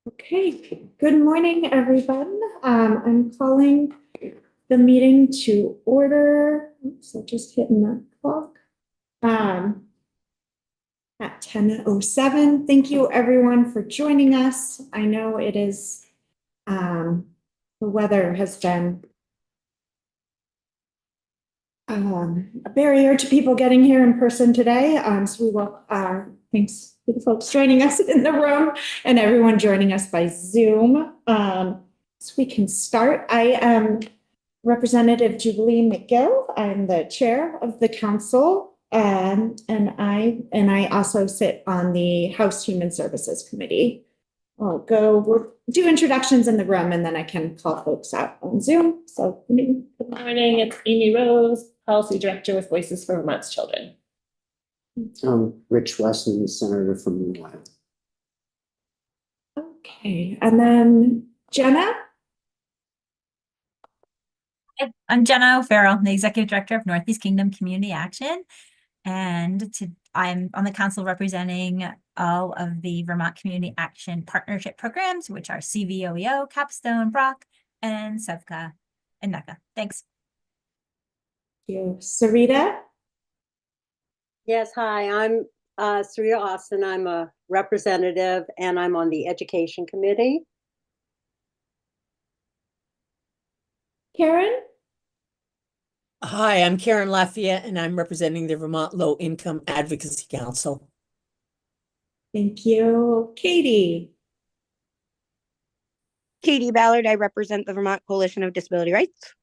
Okay, good morning, everyone. I'm calling the meeting to order. So just hitting that clock at 10:07. Thank you, everyone, for joining us. I know it is the weather has been a barrier to people getting here in person today. So we will thanks to the folks joining us in the room and everyone joining us by Zoom. So we can start. I am Representative Jubilee McGill. I'm the chair of the council, and I also sit on the House Human Services Committee. We'll do introductions in the room, and then I can call folks out on Zoom. So good morning, it's Amy Rose, Policy Director with Voices for Vermont's Children. Rich Weston, Senator from New England. Okay, and then Jenna. I'm Jenna O'Farrell, the Executive Director of Northeast Kingdom Community Action, and I'm on the council representing all of the Vermont Community Action Partnership Programs, which are CVOEO, Capstone, Brock, and SEVCA and NECA. Thanks. Thank you. Sarita? Yes, hi, I'm Sarita Austin. I'm a representative and I'm on the Education Committee. Karen? Hi, I'm Karen Lafayette, and I'm representing the Vermont Low Income Advocacy Council. Thank you. Katie? Katie Ballard, I represent the Vermont Coalition of Disability Rights.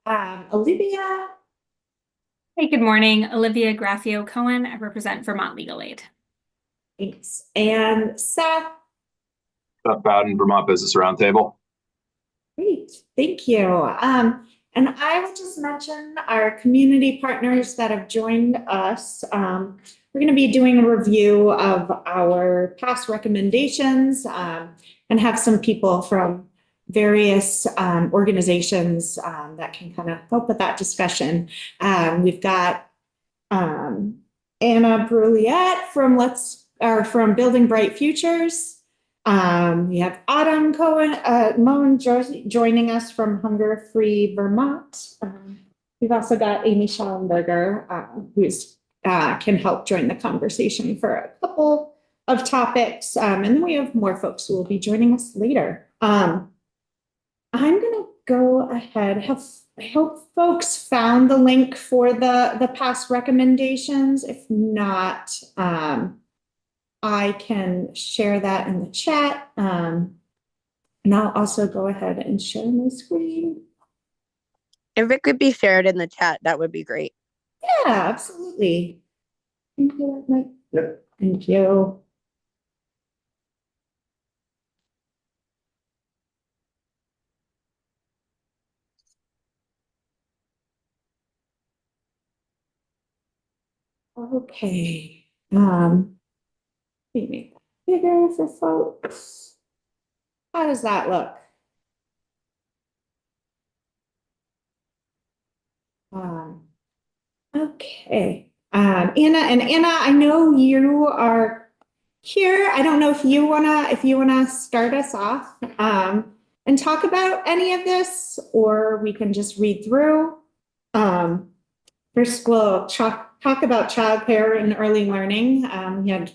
Olivia? Hey, good morning. Olivia Graffio Cohen. I represent Vermont Legal Aid. Thanks. And Seth? Seth Bowden, Vermont Business Roundtable. Great, thank you. And I will just mention our community partners that have joined us. We're going to be doing a review of our past recommendations and have some people from various organizations that can kind of help with that discussion. We've got Anna Bruliette from Building Bright Futures. We have Autumn Moen joining us from Hunger Free Vermont. We've also got Amy Schallenberger, who's can help join the conversation for a couple of topics. And then we have more folks who will be joining us later. I'm going to go ahead. I hope folks found the link for the past recommendations. If not, I can share that in the chat. And I'll also go ahead and share my screen. If it could be shared in the chat, that would be great. Yeah, absolutely. Thank you, Mike. Yep. Thank you. Okay. Let me make that bigger for folks. How does that look? Okay. Anna, I know you are here. I don't know if you wanna start us off and talk about any of this, or we can just read through. First, we'll talk about childcare and early learning. We had,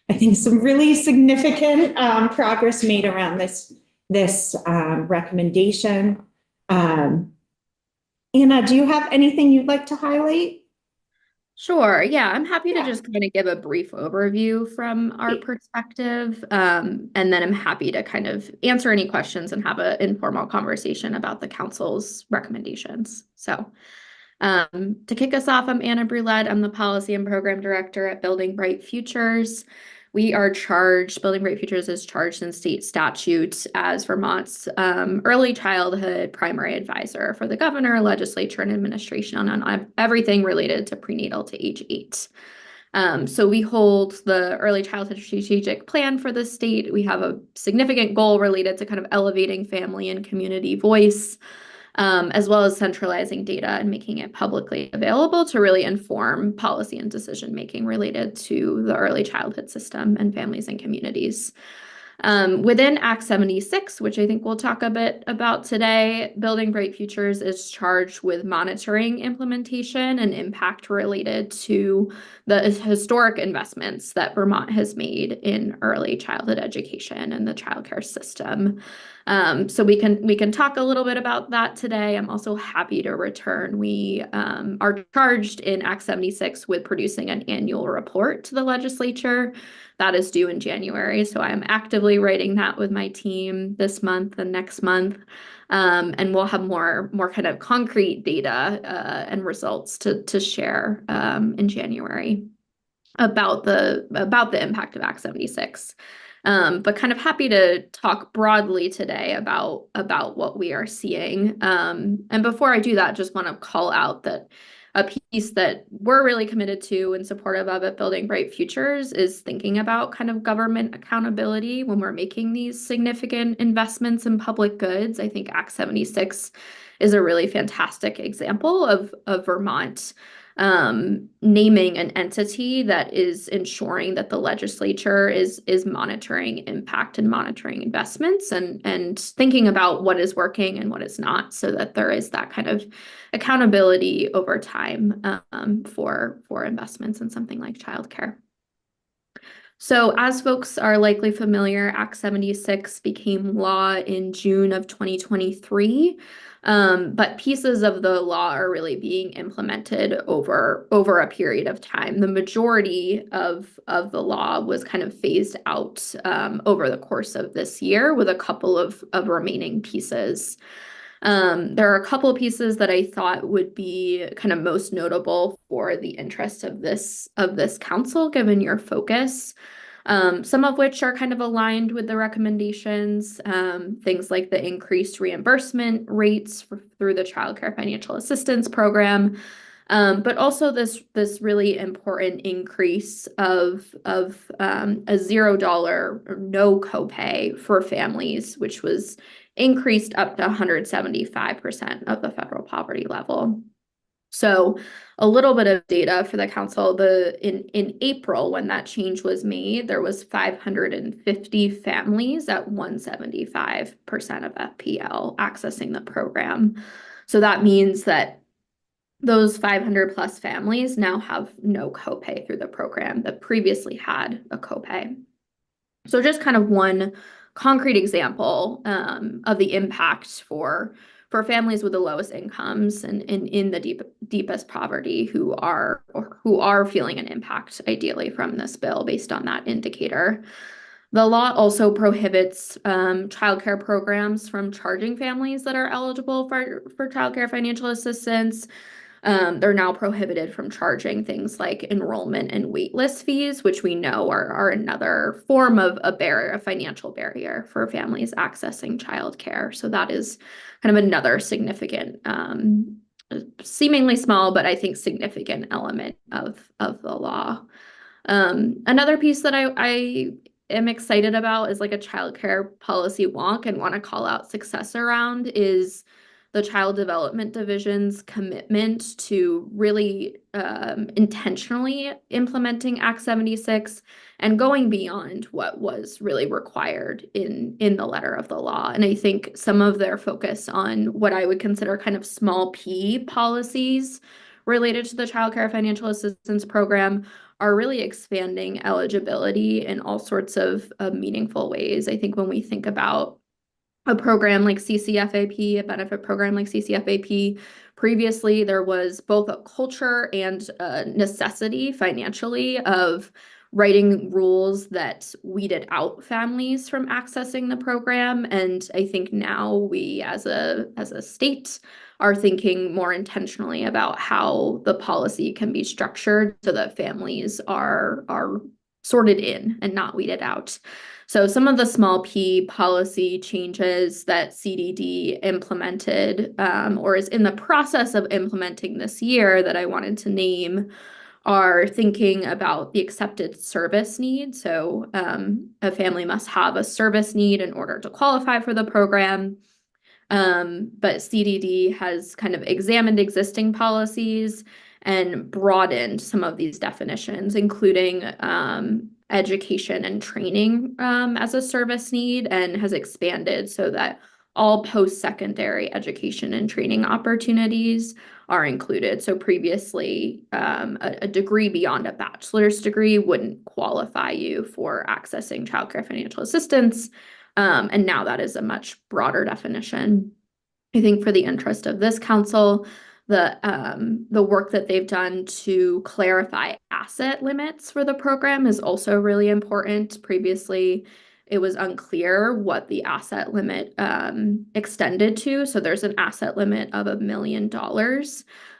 I think, some really significant progress made around this recommendation. Anna, do you have anything you'd like to highlight? Sure. Yeah, I'm happy to just kind of give a brief overview from our perspective. And then I'm happy to kind of answer any questions and have an informal conversation about the council's recommendations. So to kick us off, I'm Anna Brulette. I'm the Policy and Program Director at Building Bright Futures. We are charged, Building Bright Futures is charged in state statute as Vermont's early childhood primary advisor for the governor, legislature, and administration on everything related to prenatal to age 8. So we hold the early childhood strategic plan for the state. We have a significant goal related to kind of elevating family and community voice. as well as centralizing data and making it publicly available to really inform policy and decision-making related to the early childhood system and families and communities. Within Act 76, which I think we'll talk a bit about today, Building Bright Futures is charged with monitoring implementation and impact related to the historic investments that Vermont has made in early childhood education and the childcare system. So we can talk a little bit about that today. I'm also happy to return. We are charged in Act 76 with producing an annual report to the legislature. That is due in January. So I'm actively writing that with my team this month and next month. And we'll have more kind of concrete data and results to share in January about the impact of Act 76. But kind of happy to talk broadly today about what we are seeing. And before I do that, just want to call out that a piece that we're really committed to and supportive of at Building Bright Futures is thinking about kind of government accountability when we're making these significant investments in public goods. I think Act 76 is a really fantastic example of Vermont naming an entity that is ensuring that the legislature is monitoring impact and monitoring investments and thinking about what is working and what is not, so that there is that kind of accountability over time for investments in something like childcare. So as folks are likely familiar, Act 76 became law in June of 2023. But pieces of the law are really being implemented over a period of time. The majority of the law was kind of phased out over the course of this year, with a couple of remaining pieces. There are a couple of pieces that I thought would be kind of most notable for the interest of this council, given your focus. Some of which are kind of aligned with the recommendations, things like the increased reimbursement rates through the Child Care Financial Assistance Program, but also this really important increase of a $0 or no copay for families, which was increased up to 175% of the federal poverty level. So a little bit of data for the council. In April, when that change was made, there was 550 families at 175% of FPL accessing the program. So that means that those 500 plus families now have no copay through the program that previously had a copay. So just kind of one concrete example of the impact for families with the lowest incomes and in the deepest poverty who are feeling an impact ideally from this bill based on that indicator. The law also prohibits childcare programs from charging families that are eligible for childcare financial assistance. They're now prohibited from charging things like enrollment and waitlist fees, which we know are another form of a barrier, a financial barrier for families accessing childcare. So that is kind of another significant, seemingly small, but I think significant element of the law. Another piece that I am excited about is like a childcare policy wonk and want to call out success around is the Child Development Division's commitment to really intentionally implementing Act 76 and going beyond what was really required in the letter of the law. And I think some of their focus on what I would consider kind of small p policies related to the Child Care Financial Assistance Program are really expanding eligibility in all sorts of meaningful ways. I think when we think about a program like CCFAP, a benefit program like CCFAP, previously there was both a culture and a necessity financially of writing rules that weeded out families from accessing the program. And I think now we as a state are thinking more intentionally about how the policy can be structured so that families are sorted in and not weeded out. So some of the small p policy changes that CDD implemented or is in the process of implementing this year that I wanted to name are thinking about the accepted service need. So a family must have a service need in order to qualify for the program. But CDD has kind of examined existing policies and broadened some of these definitions, including education and training as a service need, and has expanded so that all post-secondary education and training opportunities are included. So previously, a degree beyond a bachelor's degree wouldn't qualify you for accessing childcare financial assistance. And now that is a much broader definition. I think for the interest of this council, the work that they've done to clarify asset limits for the program is also really important. Previously, it was unclear what the asset limit extended to. So there's an asset limit of $1 million.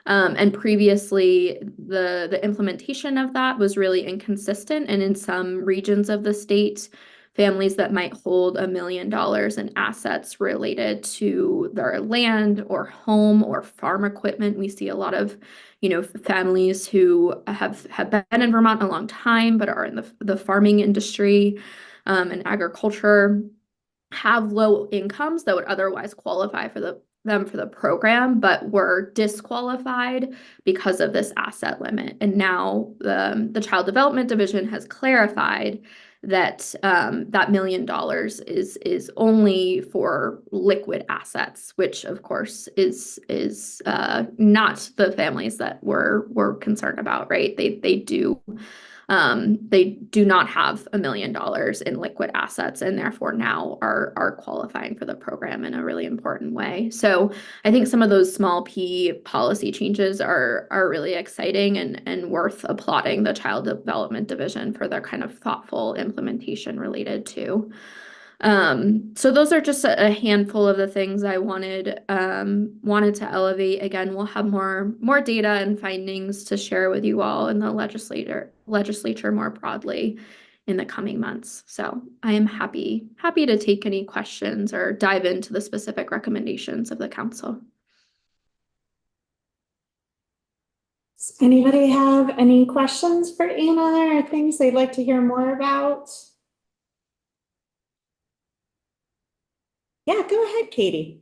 And previously, the implementation of that was really inconsistent. And in some regions of the state, families that might hold $1 million in assets related to their land or home or farm equipment. We see a lot of, families who have been in Vermont a long time, but are in the farming industry and agriculture, have low incomes that would otherwise qualify for them for the program, but were disqualified because of this asset limit. And now the Child Development Division has clarified that that $1 million is only for liquid assets, which of course is not the families that we're concerned about, right? They do not have $1 million in liquid assets, and therefore now are qualifying for the program in a really important way. So I think some of those small P policy changes are really exciting and worth applauding the Child Development Division for their kind of thoughtful implementation related to. So those are just a handful of the things I wanted to elevate. Again, we'll have more data and findings to share with you all in the legislature more broadly in the coming months. So I am happy to take any questions or dive into the specific recommendations of the council. Does anybody have any questions for Anna or things they'd like to hear more about? Yeah, go ahead, Katie.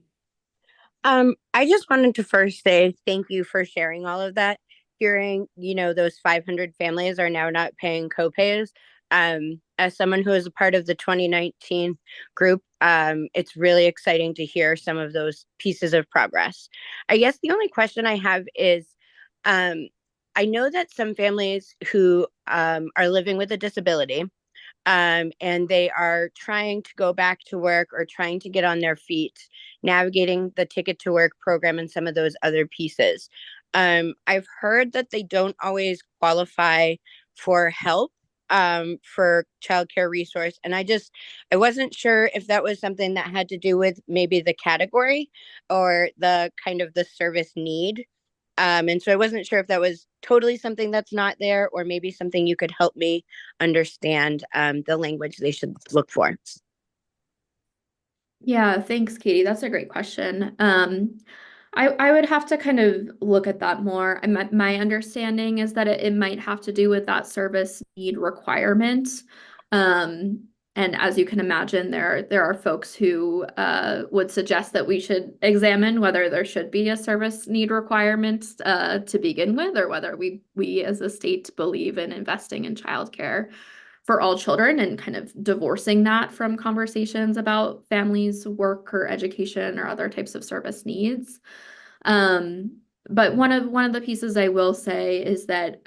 I just wanted to first say thank you for sharing all of that. Hearing, those 500 families are now not paying copays. As someone who is a part of the 2019 group, it's really exciting to hear some of those pieces of progress. I guess the only question I have is, I know that some families who are living with a disability, and they are trying to go back to work or trying to get on their feet, navigating the Ticket to Work program and some of those other pieces. I've heard that they don't always qualify for help for childcare resource. And I wasn't sure if that was something that had to do with maybe the category or the kind of the service need. And so I wasn't sure if that was totally something that's not there, or maybe something you could help me understand the language they should look for. Yeah, thanks, Katie. That's a great question. I would have to kind of look at that more. My understanding is that it might have to do with that service need requirement. And as you can imagine, there are folks who would suggest that we should examine whether there should be a service need requirement to begin with, or whether we as a state believe in investing in childcare for all children and kind of divorcing that from conversations about families' work or education or other types of service needs. But one of the pieces I will say is that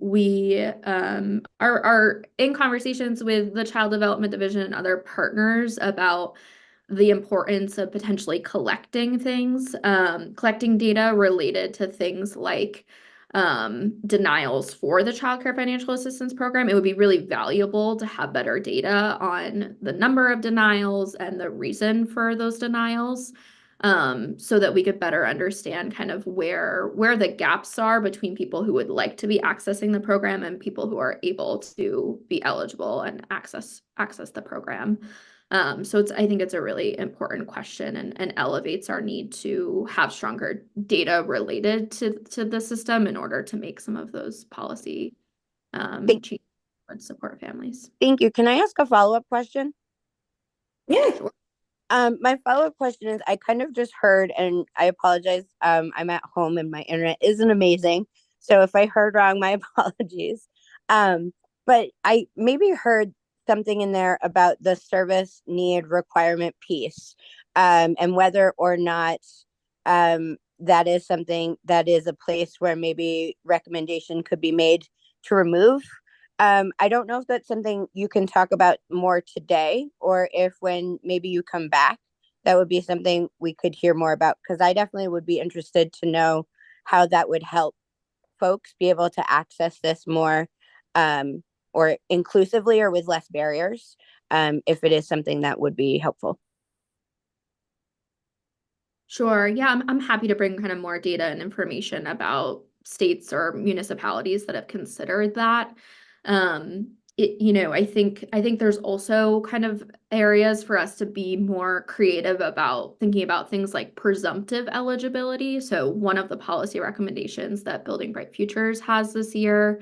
we are in conversations with the Child Development Division and other partners about the importance of potentially collecting data related to things like denials for the Child Care Financial Assistance Program. It would be really valuable to have better data on the number of denials and the reason for those denials, so that we could better understand kind of where the gaps are between people who would like to be accessing the program and people who are able to be eligible and access the program. So I think it's a really important question and elevates our need to have stronger data related to the system in order to make some of those policy changes to support families. Thank you. Can I ask a follow-up question? Yeah. Sure. My follow-up question is, I kind of just heard, and I apologize, I'm at home and my internet isn't amazing. So if I heard wrong, my apologies. But I maybe heard something in there about the service need requirement piece, and whether or not, that is something that is a place where maybe recommendation could be made to remove. I don't know if that's something you can talk about more today, or if when maybe you come back, that would be something we could hear more about, because I definitely would be interested to know how that would help folks be able to access this more, or inclusively or with less barriers, if it is something that would be helpful. Sure. Yeah, I'm happy to bring kind of more data and information about states or municipalities that have considered that. I think there's also kind of areas for us to be more creative about thinking about things like presumptive eligibility. So one of the policy recommendations that Building Bright Futures has this year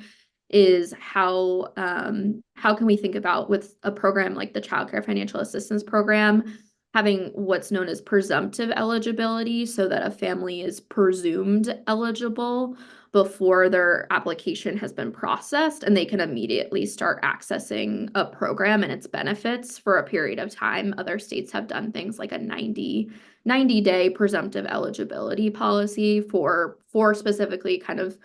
is how can we think about, with a program like the Child Care Financial Assistance Program, having what's known as presumptive eligibility, so that a family is presumed eligible before their application has been processed, and they can immediately start accessing a program and its benefits for a period of time. Other states have done things like a 90-day presumptive eligibility policy for specifically kind of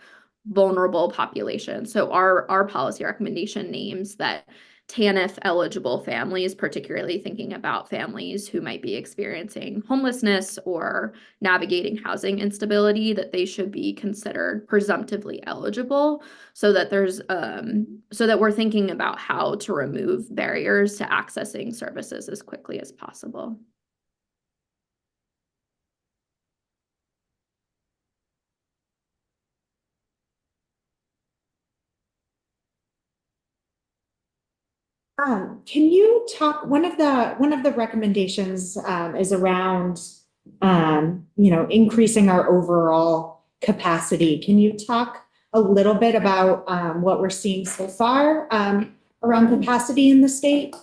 vulnerable populations. So our policy recommendation names that TANF eligible families, particularly thinking about families who might be experiencing homelessness or navigating housing instability, that they should be considered presumptively eligible, so that we're thinking about how to remove barriers to accessing services as quickly as possible. Can you talk, one of the recommendations, is around, increasing our overall capacity. Can you talk a little bit about, what we're seeing so far, around capacity in the state?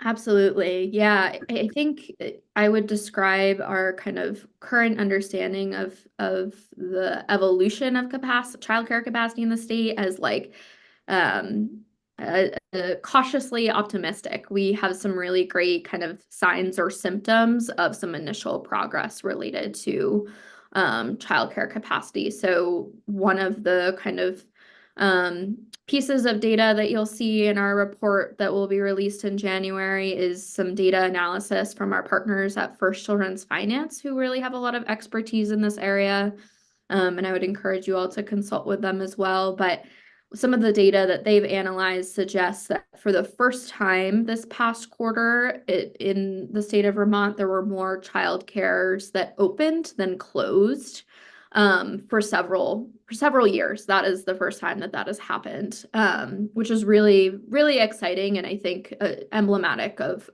Absolutely. Yeah, I think I would describe our kind of current understanding of the evolution of childcare capacity in the state as like cautiously optimistic. We have some really great kind of signs or symptoms of some initial progress related to childcare capacity. So one of the kind of pieces of data that you'll see in our report that will be released in January is some data analysis from our partners at First Children's Finance, who really have a lot of expertise in this area. And I would encourage you all to consult with them as well. But some of the data that they've analyzed suggests that for the first time this past quarter in the state of Vermont, there were more child cares that opened than closed. For several years. That is the first time that has happened, which is really, really exciting, and I think emblematic of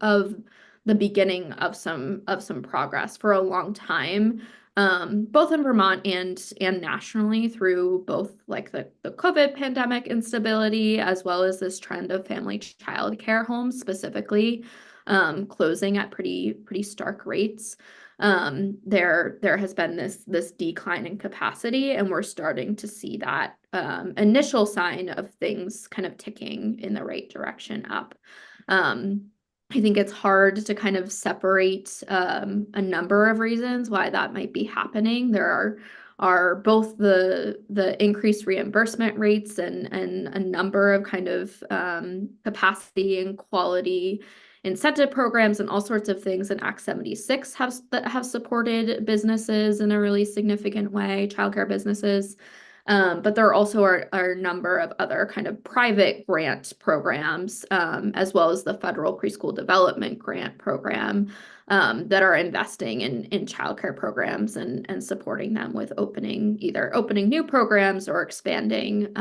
the beginning of some progress for a long time, both in Vermont and nationally, through both like the COVID pandemic instability, as well as this trend of family child care homes specifically closing at pretty stark rates. There has been this decline in capacity, and we're starting to see that initial sign of things kind of ticking in the right direction up. I think it's hard to kind of separate a number of reasons why that might be happening. There are both the increased reimbursement rates and a number of kind of capacity and quality incentive programs and all sorts of things in Act 76 that have supported businesses in a really significant way, childcare businesses. But there also are a number of other kind of private grant programs, as well as the federal preschool development grant program, that are investing in childcare programs and supporting them with either opening new programs or expanding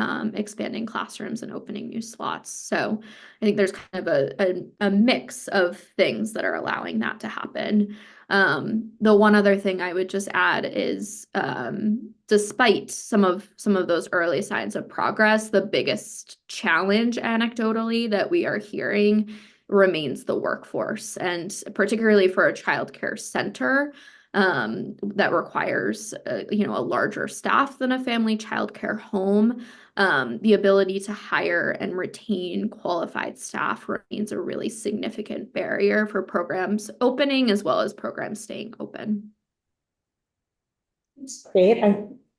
classrooms and opening new slots. So I think there's kind of a mix of things that are allowing that to happen. The one other thing I would just add is, despite some of those early signs of progress, the biggest challenge anecdotally that we are hearing remains the workforce. And particularly for a childcare center, that requires, a larger staff than a family childcare home, the ability to hire and retain qualified staff remains a really significant barrier for programs opening as well as programs staying open. That's great.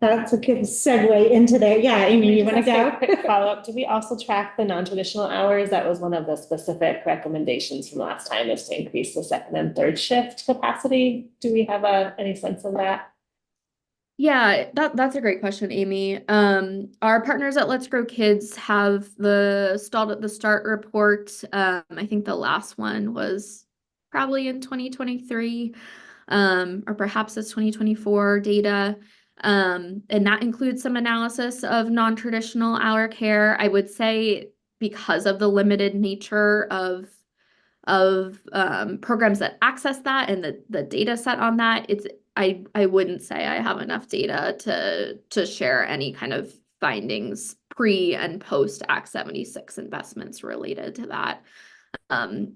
That's a good segue into there. Yeah, Amy, you want to Just a go? quick follow-up. Do we also track the non-traditional hours? That was one of the specific recommendations from last time, is to increase the second and third shift capacity. Do we have any sense of that? Yeah, that's a great question, Amy. Our partners at Let's Grow Kids have the stalled at the start report. I think the last one was probably in 2023, or perhaps it's 2024 data. And that includes some analysis of non-traditional hour care. I would say because of the limited nature of programs that access that and the data set on that, I wouldn't say I have enough data to share any kind of findings pre and post Act 76 investments related to that.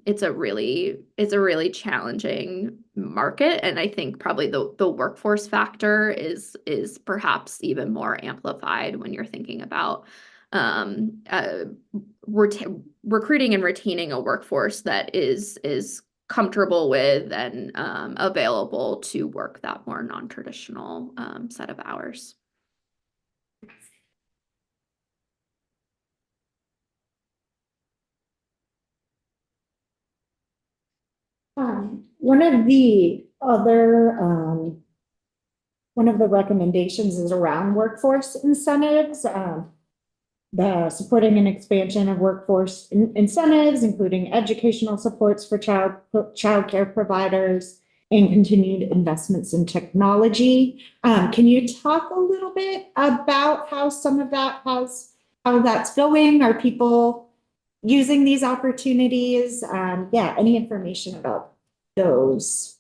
It's a really challenging market, and I think probably the workforce factor is perhaps even more amplified when you're thinking about recruiting and retaining a workforce that is comfortable with and available to work that more non-traditional set of hours. One of the other, one of the recommendations is around workforce incentives. The supporting an expansion of workforce incentives, including educational supports for childcare providers and continued investments in technology. Can you talk a little bit about how some of that how that's going? Are people using these opportunities? Yeah, any information about those?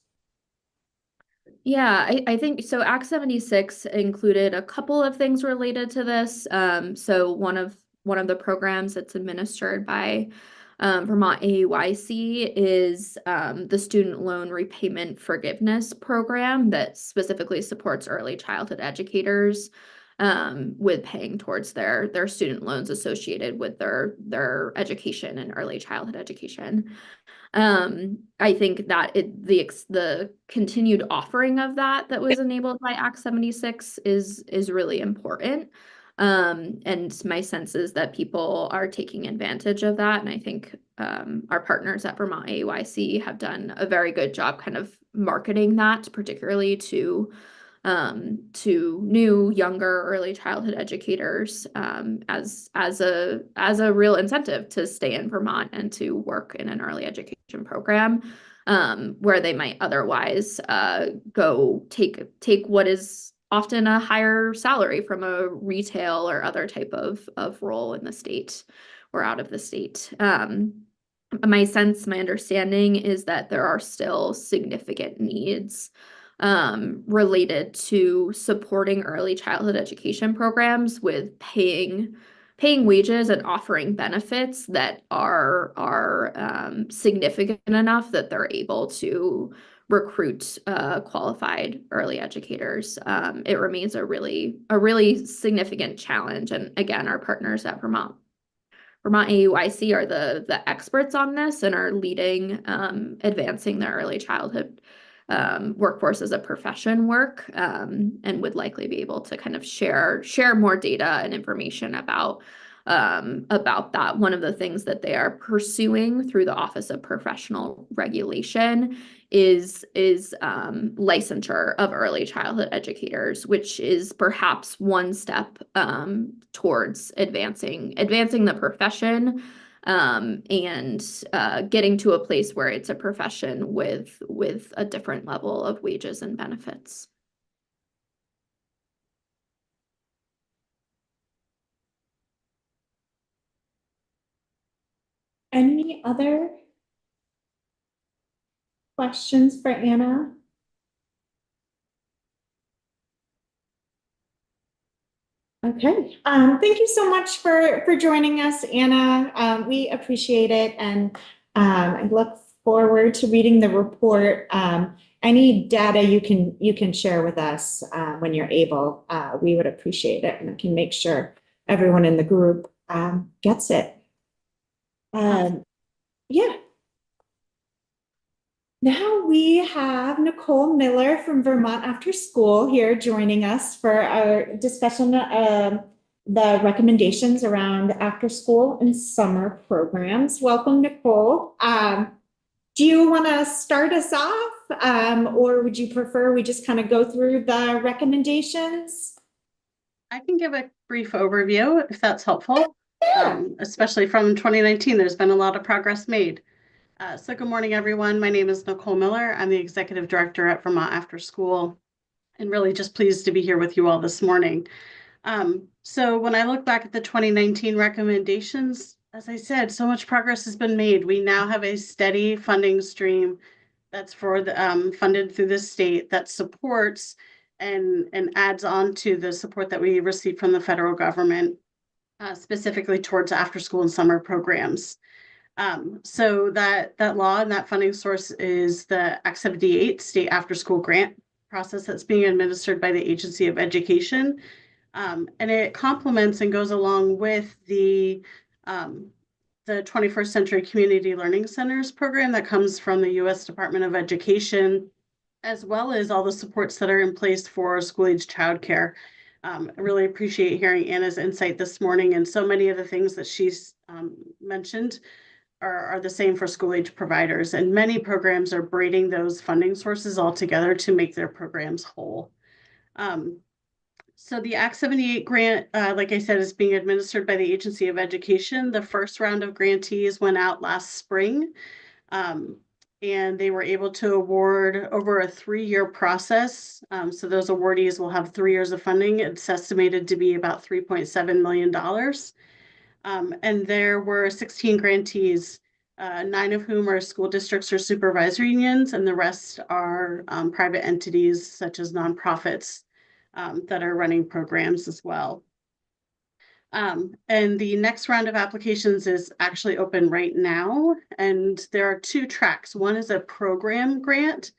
Yeah, I think so. Act 76 included a couple of things related to this. So one of the programs that's administered by Vermont AUIC is the Student Loan Repayment Forgiveness Program that specifically supports early childhood educators with paying towards their student loans associated with their education and early childhood education. I think that the continued offering of that was enabled by Act 76 is really important. And my sense is that people are taking advantage of that. And I think our partners at Vermont AUIC have done a very good job kind of marketing that, particularly to new, younger, early childhood educators as a real incentive to stay in Vermont and to work in an early education program where they might otherwise go take what is often a higher salary from a retail or other type of role in the state or out of the state. My understanding is that there are still significant needs related to supporting early childhood education programs with paying wages and offering benefits that are significant enough that they're able to recruit qualified early educators. It remains a really significant challenge. And again, our partners at Vermont AUIC are the experts on this and are leading advancing the early childhood workforce as a profession work, and would likely be able to kind of share more data and information about that. One of the things that they are pursuing through the Office of Professional Regulation is licensure of early childhood educators, which is perhaps one step towards advancing the profession. And getting to a place where it's a profession with a different level of wages and benefits. Any other questions for Anna? Okay, thank you so much for joining us, Anna. We appreciate it, and I look forward to reading the report. Any data you can share with us when you're able, we would appreciate it, and I can make sure everyone in the group gets it. Yeah. Now we have Nicole Miller from Vermont After School here joining us for our discussion of the recommendations around after school and summer programs. Welcome, Nicole. Do you want to start us off, or would you prefer we just kind of go through the recommendations? I can give a brief overview if that's helpful. Especially from 2019, there's been a lot of progress made. So good morning, everyone. My name is Nicole Miller. I'm the Executive Director at Vermont After School, and really just pleased to be here with you all this morning. So when I look back at the 2019 recommendations, as I said, so much progress has been made. We now have a steady funding stream that's for the funded through the state that supports and adds on to the support that we receive from the federal government, specifically towards after school and summer programs. So that law and that funding source is the Act 78 state after school grant process that's being administered by the Agency of Education. And it complements and goes along with the 21st Century Community Learning Centers program that comes from the U.S. Department of Education, as well as all the supports that are in place for school-age childcare. I really appreciate hearing Anna's insight this morning, and so many of the things that she's mentioned are the same for school-age providers, and many programs are braiding those funding sources all together to make their programs whole. So the Act 78 grant, like I said, is being administered by the Agency of Education. The first round of grantees went out last spring, and they were able to award over a 3-year process. So those awardees will have 3 years of funding. It's estimated to be about $3.7 million. And there were 16 grantees, 9 of whom are school districts or supervisory unions, and the rest are private entities such as nonprofits that are running programs as well. And the next round of applications is actually open right now, and there are 2 tracks. One is a program grant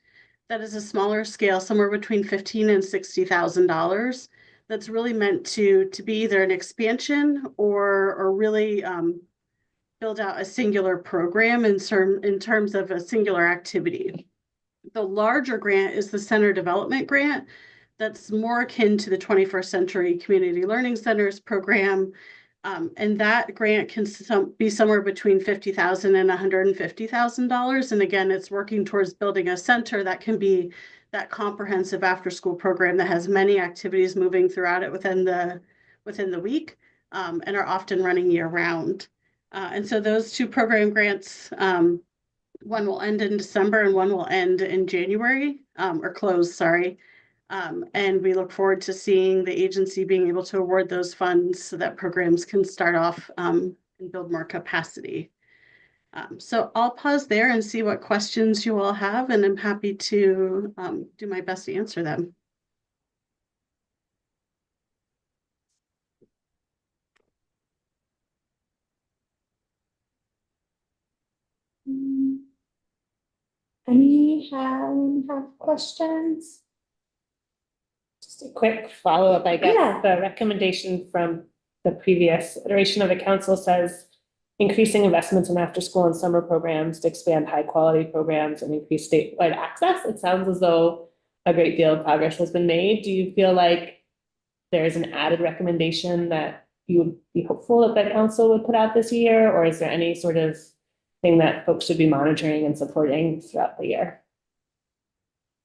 that is a smaller scale, somewhere between $15,000 and $60,000. That's really meant to be either an expansion or really build out a singular program in terms of a singular activity. The larger grant is the Center Development Grant. That's more akin to the 21st Century Community Learning Centers program. And that grant can be somewhere between $50,000 and $150,000. And again, it's working towards building a center that can be that comprehensive after-school program that has many activities moving throughout it within the week, and are often running year-round. And so those 2 program grants, one will end in December and one will end in January, or close, sorry. And we look forward to seeing the agency being able to award those funds so that programs can start off and build more capacity. So I'll pause there and see what questions you all have, and I'm happy to do my best to answer them. Any have questions? Just a quick follow-up, I guess. Yeah. The recommendation from the previous iteration of the council says increasing investments in after-school and summer programs to expand high-quality programs and increase statewide access. It sounds as though a great deal of progress has been made. Do you feel like there's an added recommendation that you would be hopeful that the council would put out this year, or is there any sort of thing that folks should be monitoring and supporting throughout the year?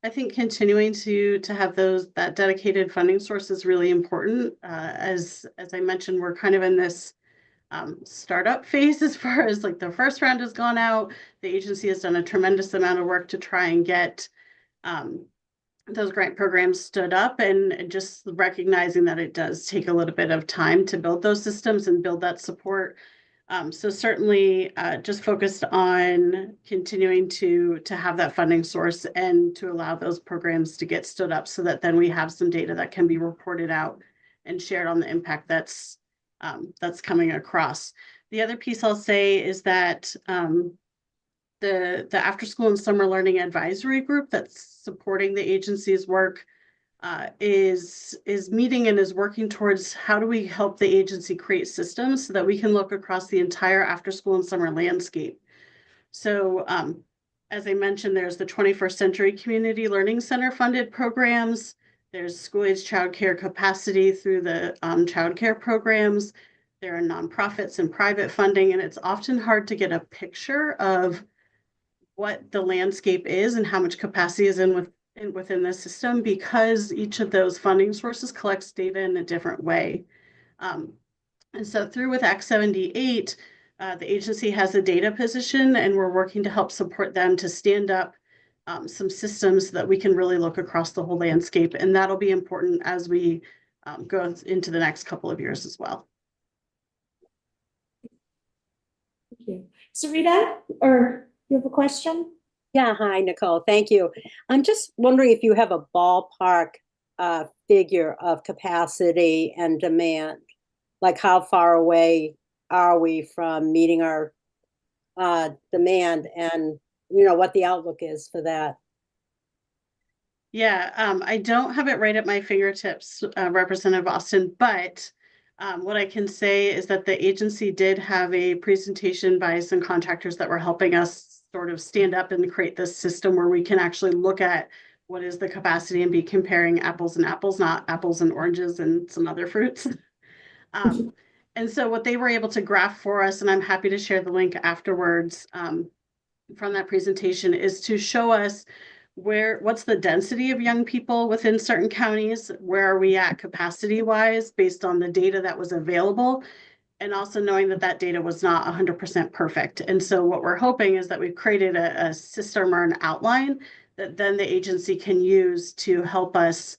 I think continuing to have that dedicated funding source is really important. As I mentioned, we're kind of in this startup phase as far as like the first round has gone out. The agency has done a tremendous amount of work to try and get those grant programs stood up, and just recognizing that it does take a little bit of time to build those systems and build that support. So certainly just focused on continuing to have that funding source and to allow those programs to get stood up so that then we have some data that can be reported out and shared on the impact that's coming across. The other piece I'll say is that the After School and Summer Learning Advisory Group that's supporting the agency's work is meeting and is working towards how do we help the agency create systems so that we can look across the entire after school and summer landscape. So as I mentioned, there's the 21st Century Community Learning Center funded programs. There's school-age childcare capacity through the childcare programs. There are nonprofits and private funding, and it's often hard to get a picture of what the landscape is and how much capacity is within the system because each of those funding sources collects data in a different way. And so through with Act 78, the agency has a data position, and we're working to help support them to stand up some systems so that we can really look across the whole landscape. And that'll be important as we go into the next couple of years as well. Thank you. Sarita, or you have a question? Yeah, hi, Nicole. Thank you. I'm just wondering if you have a ballpark figure of capacity and demand. Like how far away are we from meeting our demand, and what the outlook is for that? Yeah, I don't have it right at my fingertips, Representative Austin, but what I can say is that the agency did have a presentation by some contractors that were helping us sort of stand up and create this system where we can actually look at what is the capacity and be comparing apples and apples, not apples and oranges and some other fruits. And so what they were able to graph for us, and I'm happy to share the link afterwards from that presentation, is to show us what's the density of young people within certain counties, where are we at capacity wise based on the data that was available, and also knowing that that data was not 100% perfect. And so what we're hoping is that we've created a system or an outline that then the agency can use to help us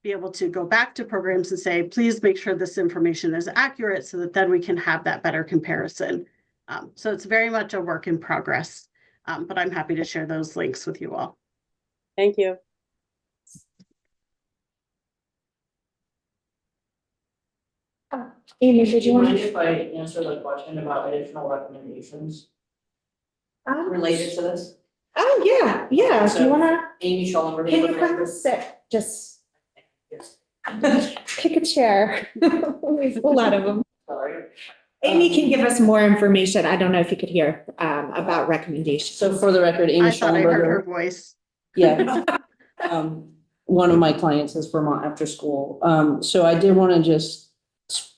be able to go back to programs and say, please make sure this information is accurate so that then we can have that better comparison. So it's very much a work in progress, but I'm happy to share those links with you all. Thank you. Amy, did you want mind to? if I answer the question about additional recommendations related to this? Oh, yeah, yeah. Do you So- wanna, Amy Schollenberg. can you come and sit? Just Yes. pick a chair. We've a lot of them. Sorry. Amy can give us more information. I don't know if you could hear about recommendations. So for the record, Amy I thought I heard her Schollenberger, voice. yeah. One of my clients is Vermont After School. So I did want to just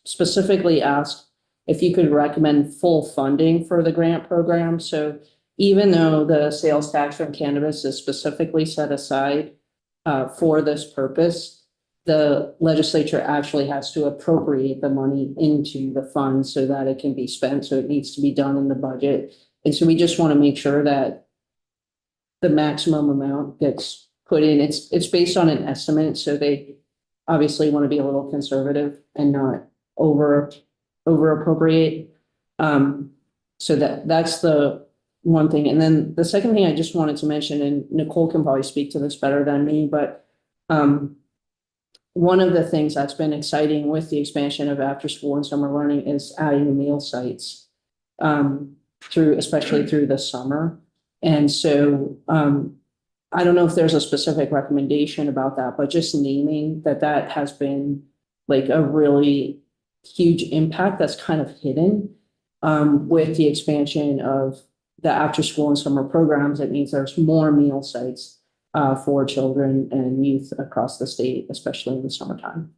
specifically ask if you could recommend full funding for the grant program. So even though the sales tax from cannabis is specifically set aside for this purpose, the legislature actually has to appropriate the money into the fund so that it can be spent. So it needs to be done in the budget. And so we just want to make sure that the maximum amount gets put in. It's based on an estimate. So they obviously want to be a little conservative and not over appropriate. So that's the one thing. And then the second thing I just wanted to mention, and Nicole can probably speak to this better than me, but one of the things that's been exciting with the expansion of after school and summer learning is adding meal sites especially through the summer. And so I don't know if there's a specific recommendation about that, but just naming that has been like a really huge impact that's kind of hidden with the expansion of the after school and summer programs. It means there's more meal sites for children and youth across the state, especially in the summertime.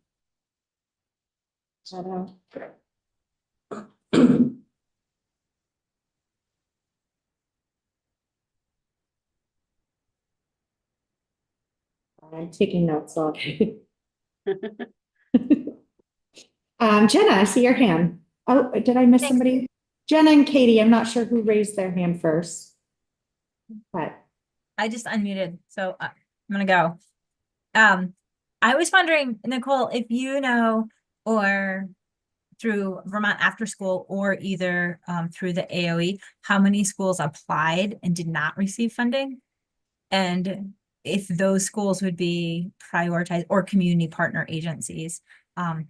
I'm taking notes on. Jenna, I see your hand. Oh, did I miss Thanks. somebody? Jenna and Katie, I'm not sure who raised their hand first. But I just unmuted, so I'm gonna go. I was wondering, Nicole, if you know, or through Vermont After School or either through the AOE, how many schools applied and did not receive funding? And if those schools would be prioritized, or community partner agencies,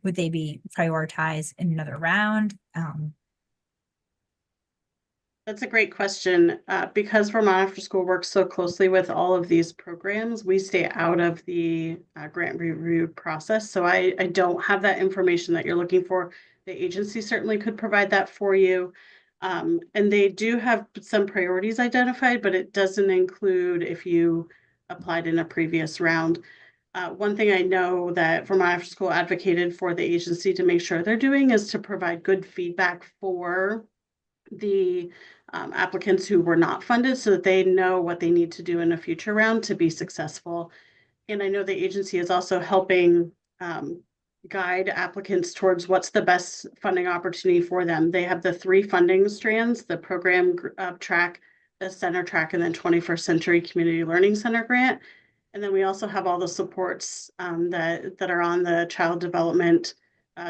would they be prioritized in another round? That's a great question. Because Vermont After School works so closely with all of these programs, we stay out of the grant review process. So I don't have that information that you're looking for. The agency certainly could provide that for you. And they do have some priorities identified, but it doesn't include if you applied in a previous round. One thing I know that Vermont After School advocated for the agency to make sure they're doing is to provide good feedback for the applicants who were not funded so that they know what they need to do in a future round to be successful. And I know the agency is also helping guide applicants towards what's the best funding opportunity for them. They have the 3 funding strands, the program track, the center track, and then 21st Century Community Learning Center grant. And then we also have all the supports that are on the child development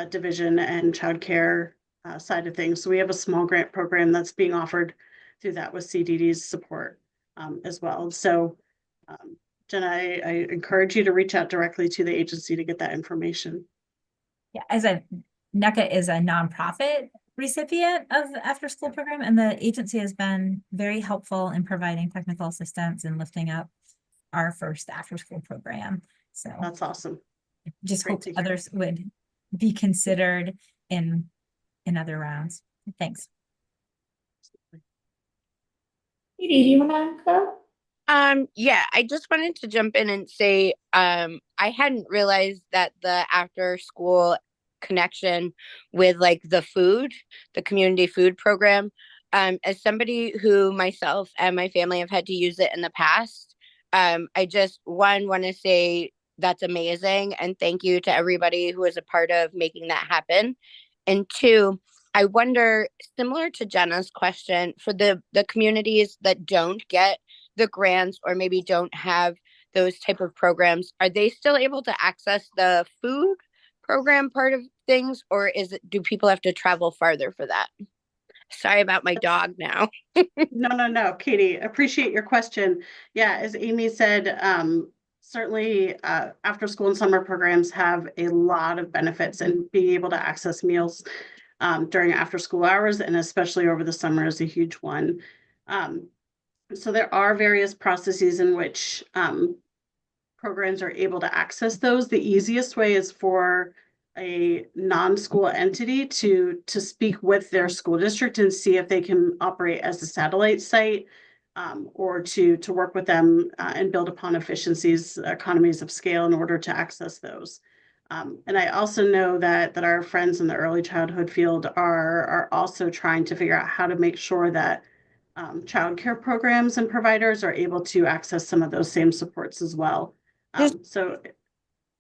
division and childcare side of things. So we have a small grant program that's being offered through that with CDD's support as well. So Jenna, I encourage you to reach out directly to the agency to get that information. Yeah, NECA is a nonprofit recipient of the after school program, and the agency has been very helpful in providing technical assistance and lifting up our first after school program. So That's awesome. just Great hope to hear. others would be considered in other rounds. Thanks. Katie, do you want to go? Yeah, I just wanted to jump in and say, I hadn't realized that the after school connection with like the community food program, as somebody who myself and my family have had to use it in the past, I just want to say that's amazing and thank you to everybody who was a part of making that happen. And 2, I wonder, similar to Jenna's question, for the communities that don't get the grants or maybe don't have those type of programs, are they still able to access the food program part of things, or do people have to travel farther for that? Sorry about my dog now. No, Katie, appreciate your question. Yeah, as Amy said, certainly after school and summer programs have a lot of benefits, and being able to access meals during after school hours and especially over the summer is a huge one. So there are various processes in which programs are able to access those. The easiest way is for a non-school entity to speak with their school district and see if they can operate as a satellite site, or to work with them and build upon efficiencies, economies of scale in order to access those. And I also know that our friends in the early childhood field are also trying to figure out how to make sure that childcare programs and providers are able to access some of those same supports as well. So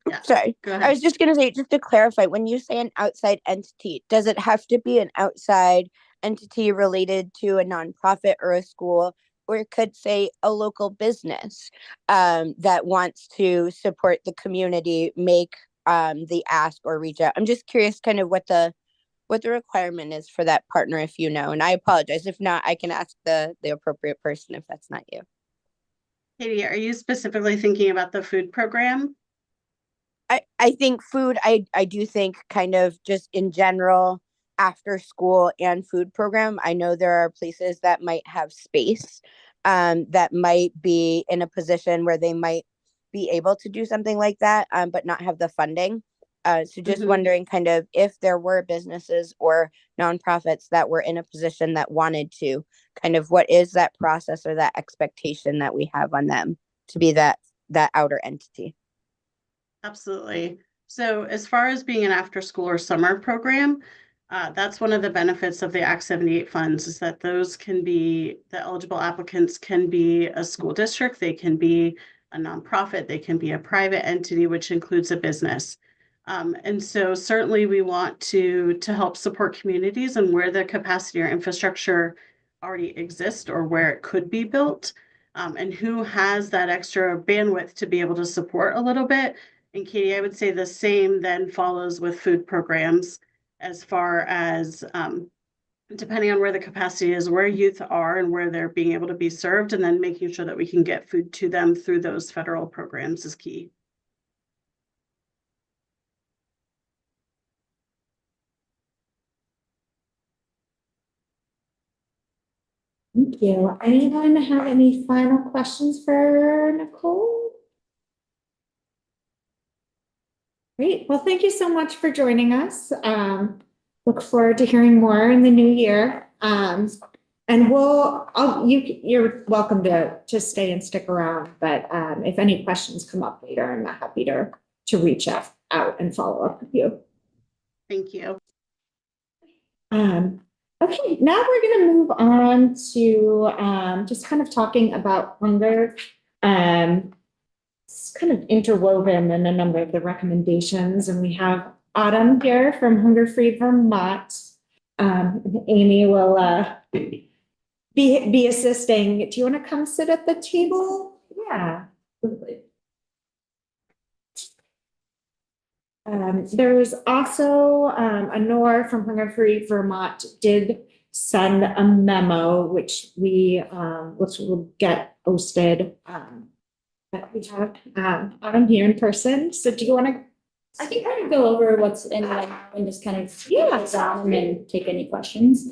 yeah, Sorry, go I ahead. was just going to say, just to clarify, when you say an outside entity, does it have to be an outside entity related to a nonprofit or a school, or it could say a local business that wants to support the community, make the ask or reach out? I'm just curious kind of what the requirement is for that partner, if you know, and I apologize. If not, I can ask the appropriate person if that's not you. Katie, are you specifically thinking about the food program? I think food, I do think kind of just in general, after school and food program, I know there are places that might have space, that might be in a position where they might be able to do something like that, but not have the funding. So just wondering kind of if there were businesses or nonprofits that were in a position that wanted to, kind of what is that process or that expectation that we have on them to be that outer entity? Absolutely. So as far as being an after school or summer program, that's one of the benefits of the Act 78 funds is that those can be, the eligible applicants can be a school district, they can be a nonprofit, they can be a private entity, which includes a business. And so certainly we want to help support communities and where the capacity or infrastructure already exists or where it could be built, and who has that extra bandwidth to be able to support a little bit. And Katie, I would say the same then follows with food programs as far as depending on where the capacity is, where youth are and where they're being able to be served, and then making sure that we can get food to them through those federal programs is key. Thank you. Anyone have any final questions for Nicole? Great. Well, thank you so much for joining us. Look forward to hearing more in the new year. And you're welcome to stay and stick around, but if any questions come up later, I'm happy to reach out and follow up with you. Thank you. Okay, now we're going to move on to just kind of talking about hunger. It's kind of interwoven in a number of the recommendations, and we have Autumn here from Hunger Free Vermont. Amy will be assisting. Do you want to come sit at the table? Yeah. There's also Honor from Hunger Free Vermont did send a memo, which will get posted. But we have Autumn here in person. So do you want to? I can kind of go over what's in it and just kind of down and then take any questions.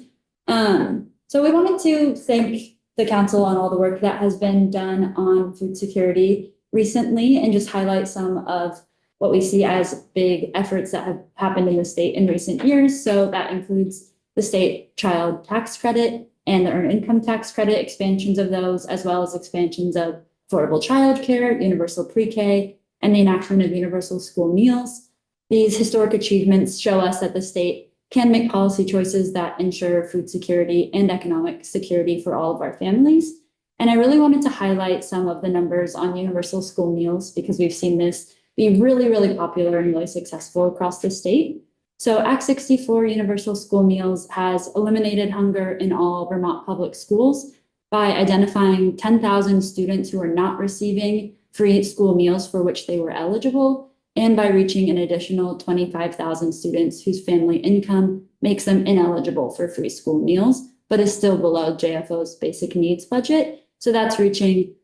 So we wanted to thank the council on all the work that has been done on food security recently and just highlight some of what we see as big efforts that have happened in the state in recent years. So that includes the state child tax credit and the earned income tax credit, expansions of those, as well as expansions of affordable childcare, universal pre-K, and the enactment of universal school meals. These historic achievements show us that the state can make policy choices that ensure food security and economic security for all of our families. And I really wanted to highlight some of the numbers on universal school meals because we've seen this be really, really popular and really successful across the state. So Act 64 Universal School Meals has eliminated hunger in all Vermont public schools by identifying 10,000 students who are not receiving free school meals for which they were eligible, and by reaching an additional 25,000 students whose family income makes them ineligible for free school meals, but is still below JFO's basic needs budget. So that's reaching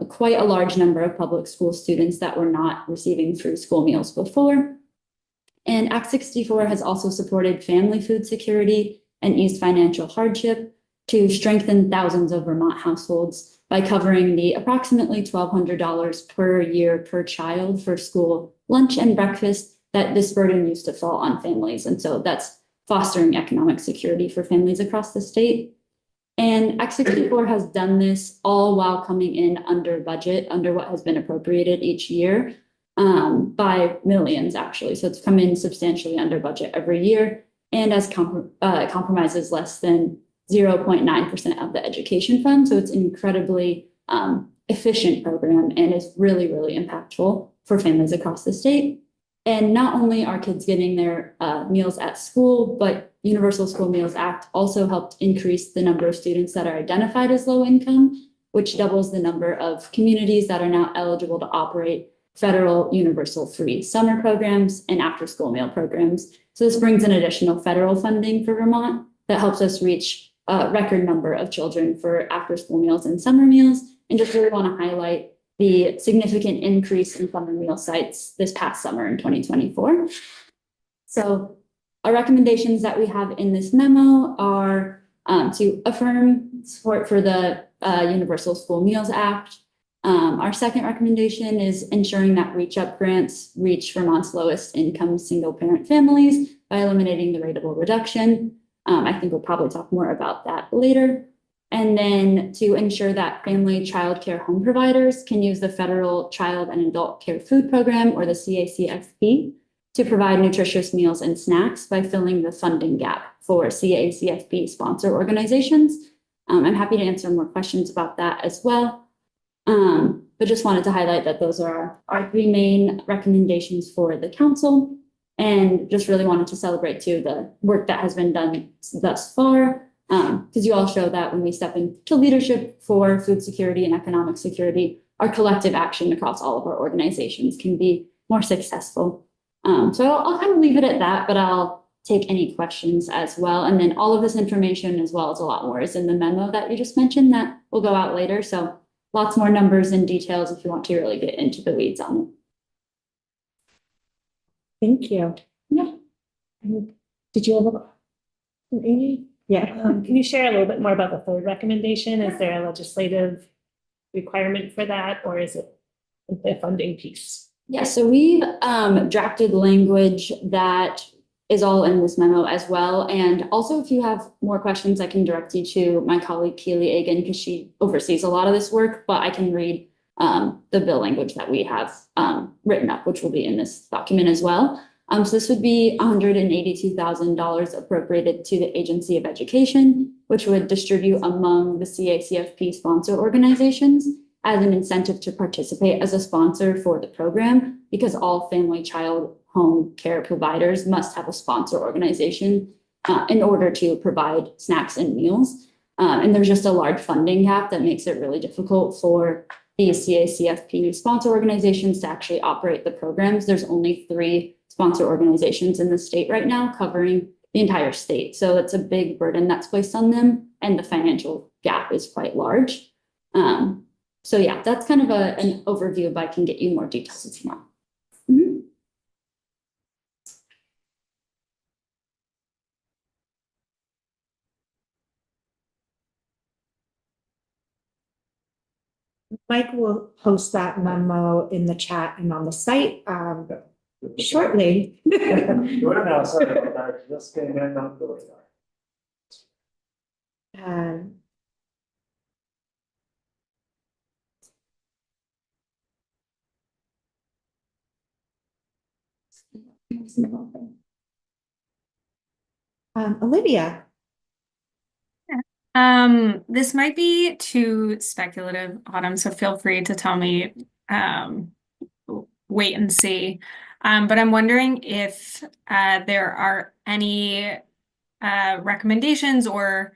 quite a large number of public school students that were not receiving free school meals before. And Act 64 has also supported family food security and eased financial hardship to strengthen thousands of Vermont households by covering the approximately $1,200 per year per child for school lunch and breakfast that this burden used to fall on families. And so that's fostering economic security for families across the state. And Act 64 has done this all while coming in under budget, under what has been appropriated each year by millions, actually. So it's come in substantially under budget every year and as compromises less than 0.9% of the education fund. So it's an incredibly efficient program and is really, really impactful for families across the state. And not only are kids getting their meals at school, but Universal School Meals Act also helped increase the number of students that are identified as low income, which doubles the number of communities that are now eligible to operate federal universal free summer programs and after school meal programs. So this brings an additional federal funding for Vermont that helps us reach a record number of children for after school meals and summer meals. And just really want to highlight the significant increase in summer meal sites this past summer in 2024. So our recommendations that we have in this memo are to affirm support for the Universal School Meals Act. Our second recommendation is ensuring that Reach Up grants reach Vermont's lowest income single parent families by eliminating the rateable reduction. I think we'll probably talk more about that later. And then to ensure that family child care home providers can use the Federal Child and Adult Care Food Program, or the CACFP, to provide nutritious meals and snacks by filling the funding gap for CACFP sponsor organizations. I'm happy to answer more questions about that as well. But just wanted to highlight that those are our three main recommendations for the council, and just really wanted to celebrate too the work that has been done thus far. Because you all show that when we step into leadership for food security and economic security, our collective action across all of our organizations can be more successful. So I'll kind of leave it at that, but I'll take any questions as well. And then all of this information, as well as a lot more, is in the memo that you just mentioned that will go out later. So lots more numbers and details if you want to really get into the weeds on it. Thank you. Yeah. Did you have a question, Amy? Yeah. Can you share a little bit more about the third recommendation? Is there a legislative requirement for that, or is it the funding piece? Yeah, so we've drafted language that is all in this memo as well. And also, if you have more questions, I can direct you to my colleague Keely Agan, because she oversees a lot of this work, but I can read the bill language that we have written up, which will be in this document as well. So this would be $182,000 appropriated to the Agency of Education, which would distribute among the CACFP sponsor organizations as an incentive to participate as a sponsor for the program, because all family child home care providers must have a sponsor organization in order to provide snacks and meals. And there's just a large funding gap that makes it really difficult for the CACFP sponsor organizations to actually operate the programs. There's only 3 sponsor organizations in the state right now covering the entire state. So it's a big burden that's placed on them, and the financial gap is quite large. So yeah, that's kind of an overview, but I can get you more details if you want. Mhm. Mike will post that memo in the chat and on the site shortly. Just came in on the radar. Olivia. This might be too speculative, Autumn, so feel free to tell me, wait and see. But I'm wondering if there are any recommendations or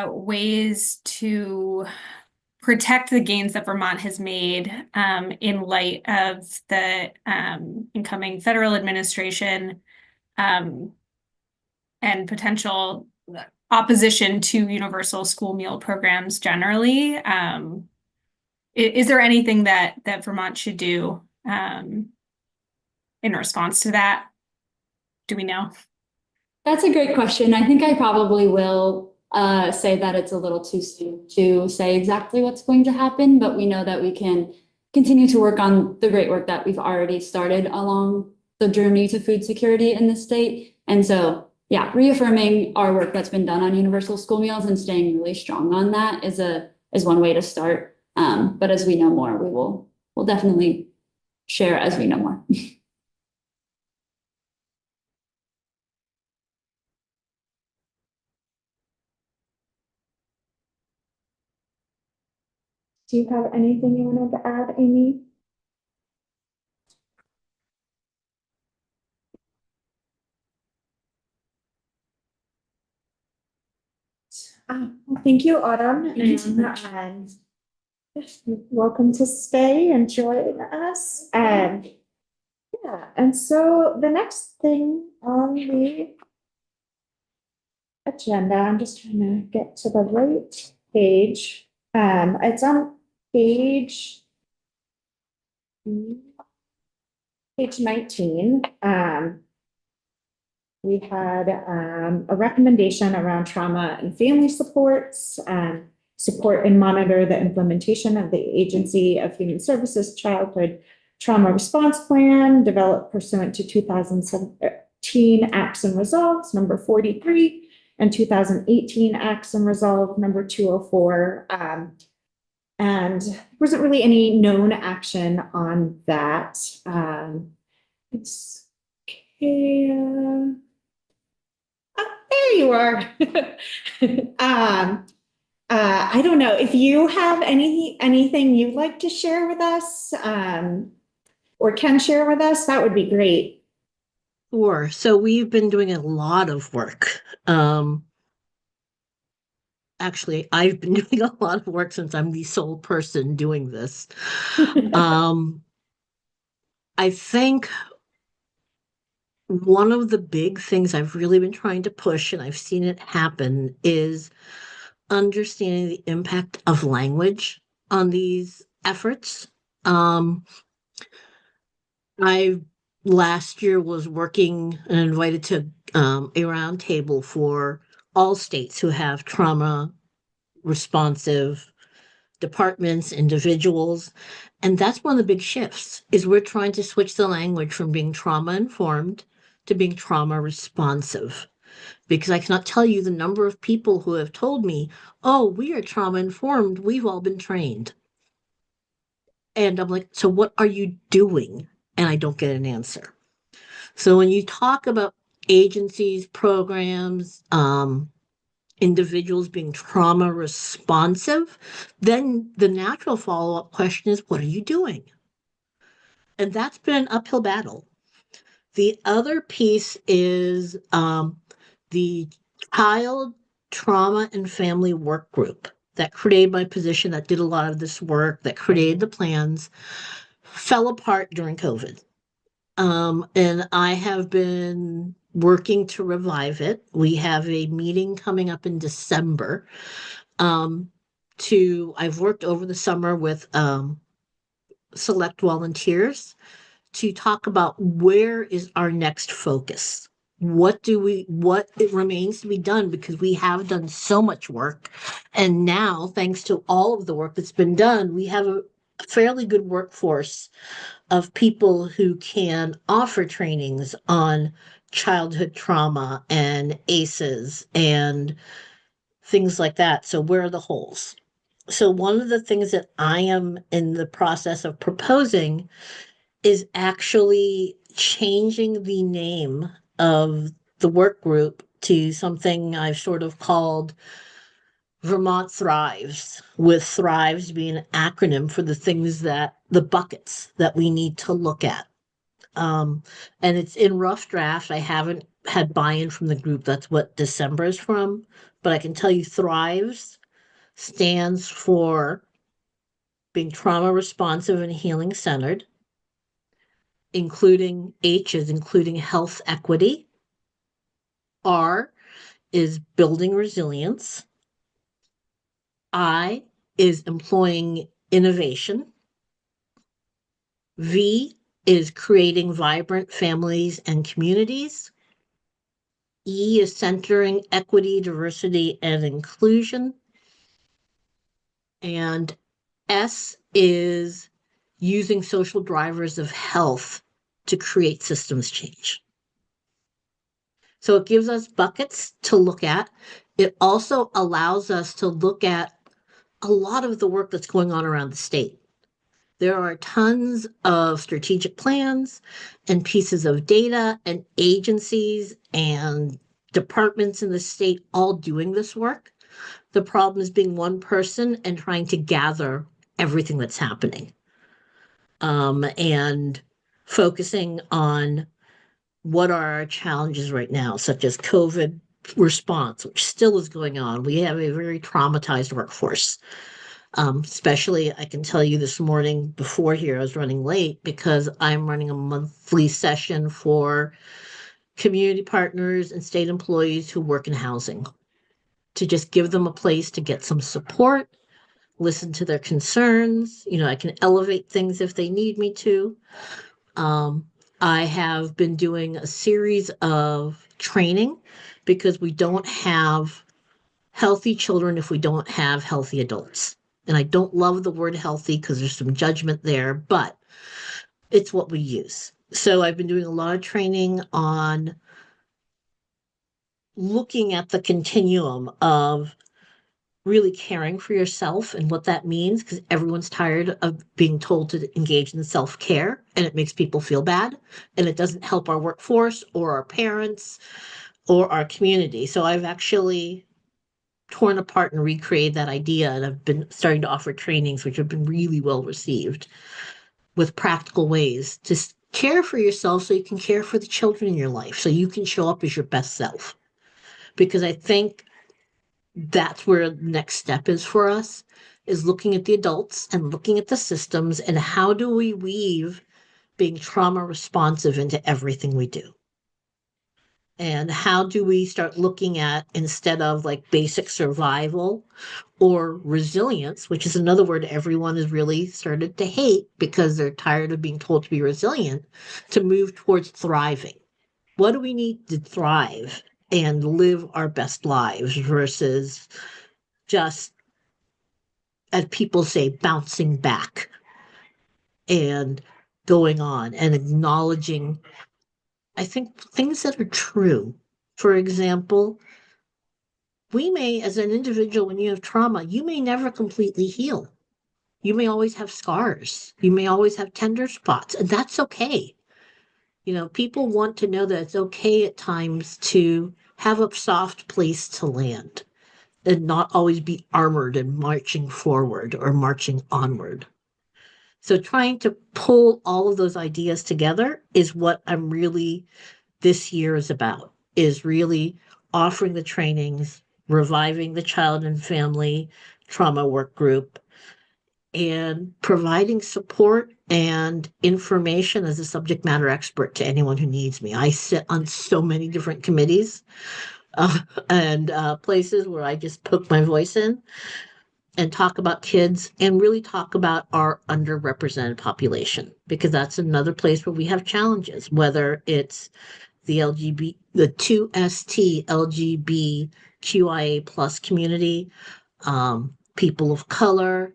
ways to protect the gains that Vermont has made in light of the incoming federal administration and potential opposition to universal school meal programs generally. Is there anything that Vermont should do in response to that? Do we know? That's a great question. I think I probably will say that it's a little too soon to say exactly what's going to happen, but we know that we can continue to work on the great work that we've already started along the journey to food security in the state. And so, yeah, reaffirming our work that's been done on universal school meals and staying really strong on that is one way to start. But as we know more, we'll definitely share as we know more. Do you have anything you wanted to add, Amy? Well, thank you, Autumn, and welcome to stay and join us. And yeah, and so the next thing on the agenda, I'm just trying to get to the right page. It's on page 19. We had a recommendation around trauma and family supports, support and monitor the implementation of the Agency of Human Services Childhood Trauma Response Plan, developed pursuant to 2017 Acts and Resolves number 43 and 2018 Acts and Resolve number 204. And there wasn't really any known action on that. It's okay. There you are. I don't know if you have anything you'd like to share with us, or can share with us, that would be great. Sure. So we've been doing a lot of work. Actually, I've been doing a lot of work since I'm the sole person doing this. I think one of the big things I've really been trying to push, and I've seen it happen, is understanding the impact of language on these efforts. I last year was working and invited to a roundtable for all states who have trauma responsive departments, individuals. And that's one of the big shifts is we're trying to switch the language from being trauma informed to being trauma responsive. Because I cannot tell you the number of people who have told me, oh, we are trauma informed. We've all been trained. And I'm like, so what are you doing? And I don't get an answer. So when you talk about agencies, programs, individuals being trauma responsive, then the natural follow-up question is, what are you doing? And that's been an uphill battle. The other piece is the Child Trauma and Family Work Group that created my position, that did a lot of this work, that created the plans, fell apart during COVID. And I have been working to revive it. We have a meeting coming up in December. I've worked over the summer with select volunteers to talk about where is our next focus. What it remains to be done, because we have done so much work. And now, thanks to all of the work that's been done, we have a fairly good workforce of people who can offer trainings on childhood trauma and ACEs and things like that. So where are the holes? So one of the things that I am in the process of proposing is actually changing the name of the work group to something I've sort of called Vermont Thrives, with Thrives being an acronym for the buckets that we need to look at. And it's in rough draft. I haven't had buy-in from the group. That's what December is from. But I can tell you Thrives stands for being trauma responsive and healing centered, including H is including health equity. R is building resilience. I is employing innovation. V is creating vibrant families and communities. E is centering equity, diversity, and inclusion. And S is using social drivers of health to create systems change. So it gives us buckets to look at. It also allows us to look at a lot of the work that's going on around the state. There are tons of strategic plans and pieces of data and agencies and departments in the state all doing this work. The problem is being one person and trying to gather everything that's happening, and focusing on what are our challenges right now, such as COVID response, which still is going on. We have a very traumatized workforce. Especially, I can tell you this morning before here, I was running late because I'm running a monthly session for community partners and state employees who work in housing, to just give them a place to get some support, listen to their concerns. I can elevate things if they need me to. I have been doing a series of training because we don't have healthy children if we don't have healthy adults. And I don't love the word healthy because there's some judgment there, but it's what we use. So I've been doing a lot of training on looking at the continuum of really caring for yourself and what that means, because everyone's tired of being told to engage in self-care, and it makes people feel bad, and it doesn't help our workforce or our parents or our community. So I've actually torn apart and recreated that idea, and I've been starting to offer trainings which have been really well received, with practical ways to care for yourself so you can care for the children in your life, so you can show up as your best self. Because I think that's where the next step is for us, is looking at the adults and looking at the systems, and how do we weave being trauma responsive into everything we do? And how do we start looking at, instead of like basic survival or resilience, which is another word everyone has really started to hate because they're tired of being told to be resilient, to move towards thriving. What do we need to thrive? and live our best lives versus just, as people say, bouncing back and going on and acknowledging, I think, things that are true. For example, we may, as an individual, when you have trauma, you may never completely heal. You may always have scars. You may always have tender spots, and that's okay. You know, people want to know that it's okay at times to have a soft place to land and not always be armored and marching forward or marching onward. So trying to pull all of those ideas together is what I'm really, this year is about, is really offering the trainings, reviving the child and family trauma work group, and providing support and information as a subject matter expert to anyone who needs me. I sit on so many different committees and places where I just poke my voice in and talk about kids and really talk about our underrepresented population, because that's another place where we have challenges, whether it's the 2ST LGBTQIA plus community, people of color,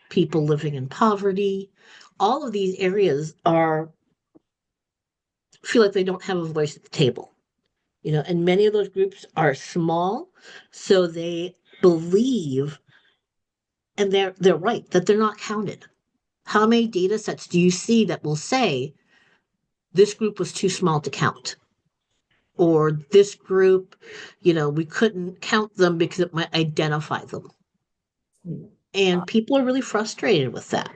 people living in poverty. All of these areas feel like they don't have a voice at the table. You know, and many of those groups are small, so they believe, and they're right, that they're not counted. How many data sets do you see that will say this group was too small to count? Or this group, you know, we couldn't count them because it might identify them. And people are really frustrated with that.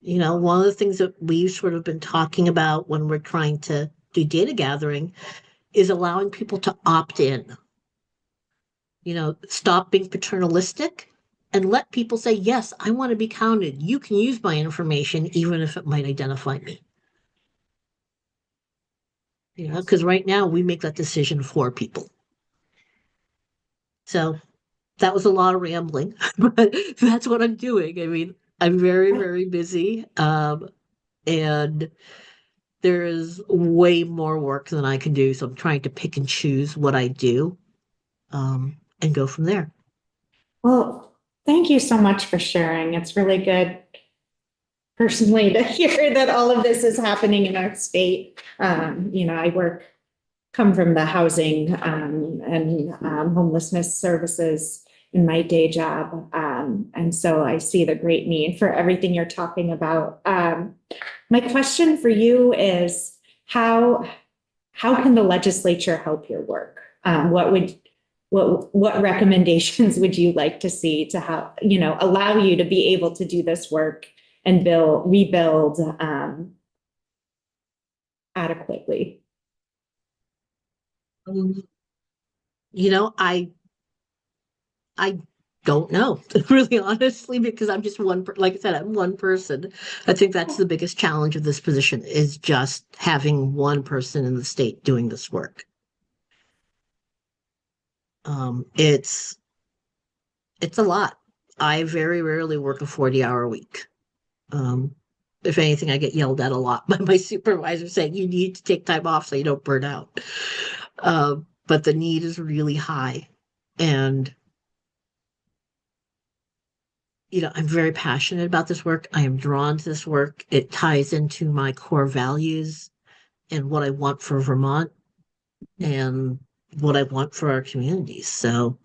You know, one of the things that we've sort of been talking about when we're trying to do data gathering is allowing people to opt in. You know, stop being paternalistic and let people say, yes, I want to be counted. You can use my information, even if it might identify me. You know, because right now we make that decision for people. So that was a lot of rambling, but that's what I'm doing. I mean, I'm very, very busy. And there is way more work than I can do. So I'm trying to pick and choose what I do, and go from there. Well, thank you so much for sharing. It's really good personally to hear that all of this is happening in our state. You know, come from the housing and homelessness services in my day job. And so I see the great need for everything you're talking about. My question for you is how can the legislature help your work? What recommendations would you like to see to help, you know, allow you to be able to do this work and rebuild adequately? You know, I don't know, really honestly, because I'm just like I said, I'm one person. I think that's the biggest challenge of this position, is just having one person in the state doing this work. It's a lot. I very rarely work a 40-hour week. If anything, I get yelled at a lot by my supervisor saying you need to take time off so you don't burn out. But the need is really high. And you know, I'm very passionate about this work. I am drawn to this work. It ties into my core values and what I want for Vermont and what I want for our communities. So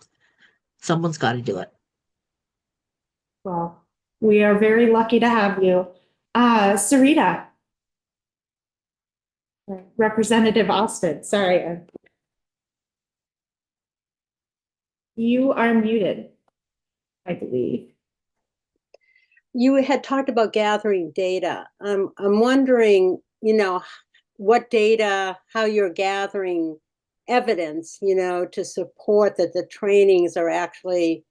someone's got to do it. Well, we are very lucky to have you. Sarita. Representative Austin, sorry. You are muted, I believe. You had talked about gathering data. I'm wondering, you know, what data, how you're gathering evidence, you know, to support that the trainings are actually,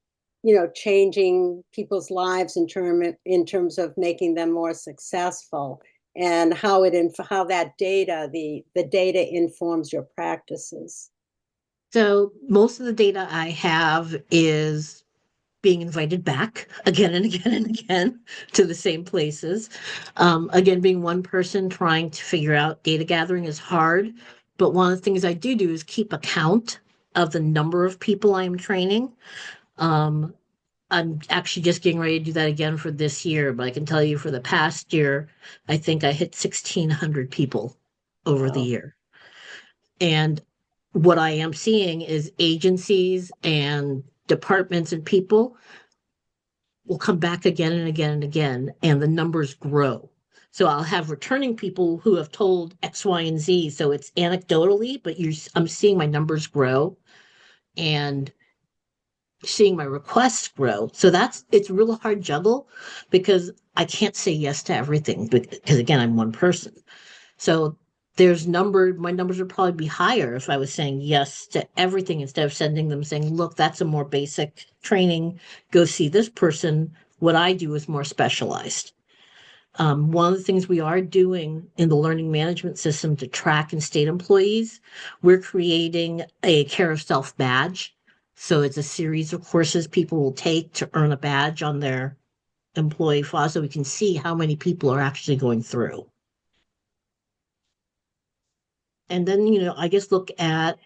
you know, changing people's lives in terms of making them more successful, and how that data, the data informs your practices. So most of the data I have is being invited back again and again and again to the same places. Again, being one person trying to figure out data gathering is hard but one of the things I do is keep a count of the number of people I'm training. I'm actually just getting ready to do that again for this year, but I can tell you for the past year, I think I hit 1,600 people over the year. And what I am seeing is agencies and departments and people will come back again and again and again, and the numbers grow. So I'll have returning people who have told X, Y, and Z. So it's anecdotally, but I'm seeing my numbers grow and seeing my requests grow. So it's a real hard juggle because I can't say yes to everything because again, I'm one person. So my numbers would probably be higher if I was saying yes to everything instead of sending them saying, look, that's a more basic training. Go see this person. What I do is more specialized. One of the things we are doing in the learning management system to track and state employees, we're creating a Care of Self badge. So it's a series of courses people will take to earn a badge on their employee file so we can see how many people are actually going through. And then, I guess look at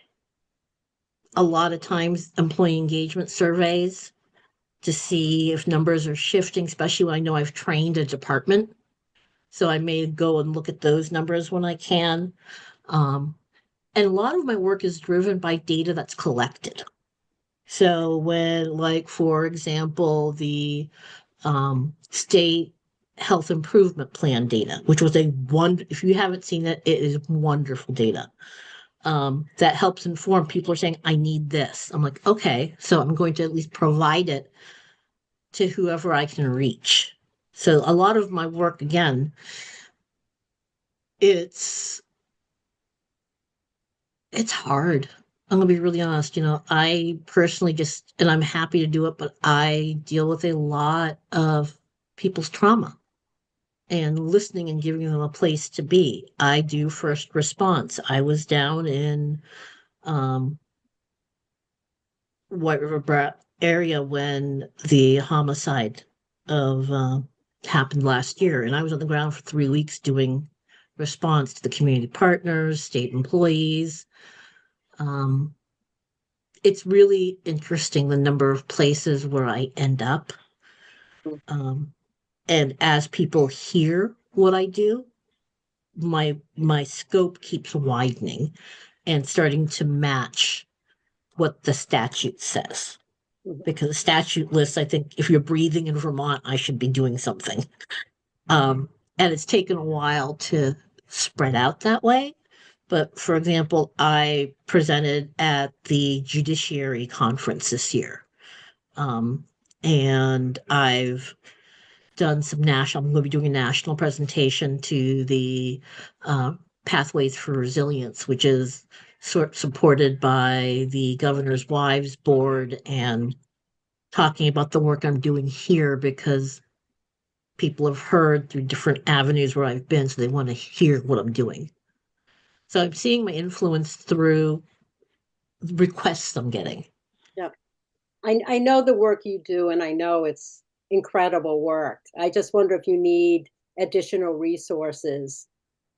a lot of times employee engagement surveys to see if numbers are shifting, especially when I know I've trained a department. So I may go and look at those numbers when I can. And a lot of my work is driven by data that's collected. So when, like, for example, the state health improvement plan data, which was if you haven't seen it, it is wonderful data. That helps inform people are saying, I need this. I'm like, okay, so I'm going to at least provide it to whoever I can reach. So a lot of my work, again, it's hard. I'm gonna be really honest, I personally and I'm happy to do it, but I deal with a lot of people's trauma and listening and giving them a place to be. I do first response. I was down in White River area when the homicide happened last year, and I was on the ground for 3 weeks doing response to the community partners, state employees. It's really interesting the number of places where I end up. And as people hear what I do, my scope keeps widening and starting to match what the statute says. Because the statute lists, I think, if you're breathing in Vermont, I should be doing something. And it's taken a while to spread out that way. But for example, I presented at the Judiciary Conference this year. And I've done I'm going to be doing a national presentation to the Pathways for Resilience, which is supported by the Governor's Wives Board, and talking about the work I'm doing here because people have heard through different avenues where I've been, so they want to hear what I'm doing. So I'm seeing my influence through requests I'm getting. Yeah. I know the work you do, and I know it's incredible work. I just wonder if you need additional resources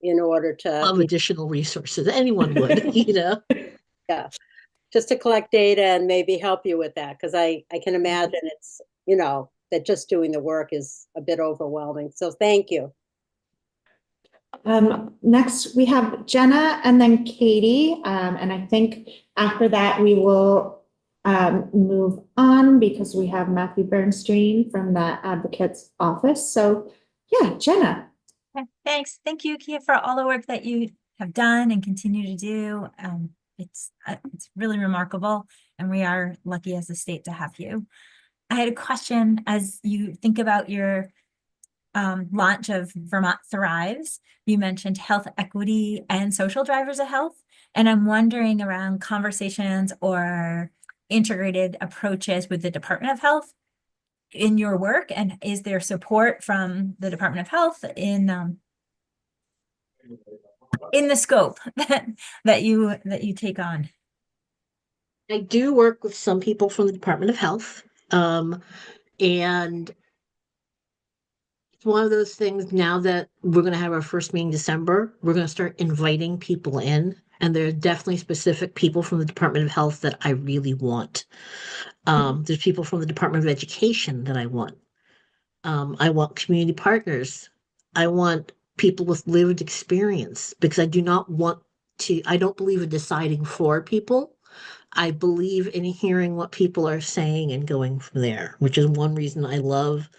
in order to... Love additional resources. Anyone would, Yeah. Just to collect data and maybe help you with that, because I can imagine it's, that just doing the work is a bit overwhelming. So thank you. Next, we have Jenna and then Katie. And I think after that, we will move on because we have Matthew Bernstein from the Advocate's Office. So yeah, Jenna. Okay, thanks. Thank you, Kia, for all the work that you have done and continue to do. It's really remarkable, and we are lucky as a state to have you. I had a question as you think about your launch of Vermont Thrives. You mentioned health equity and social drivers of health, and I'm wondering around conversations or integrated approaches with the Department of Health in your work, and is there support from the Department of Health in the scope that you take on? I do work with some people from the Department of Health, and it's one of those things. Now that we're going to have our first meeting in December, we're going to start inviting people in And there are definitely specific people from the Department of Health that I really want. There's people from the Department of Education that I want. I want community partners. I want people with lived experience because I don't believe in deciding for people. I believe in hearing what people are saying and going from there, which is one reason I love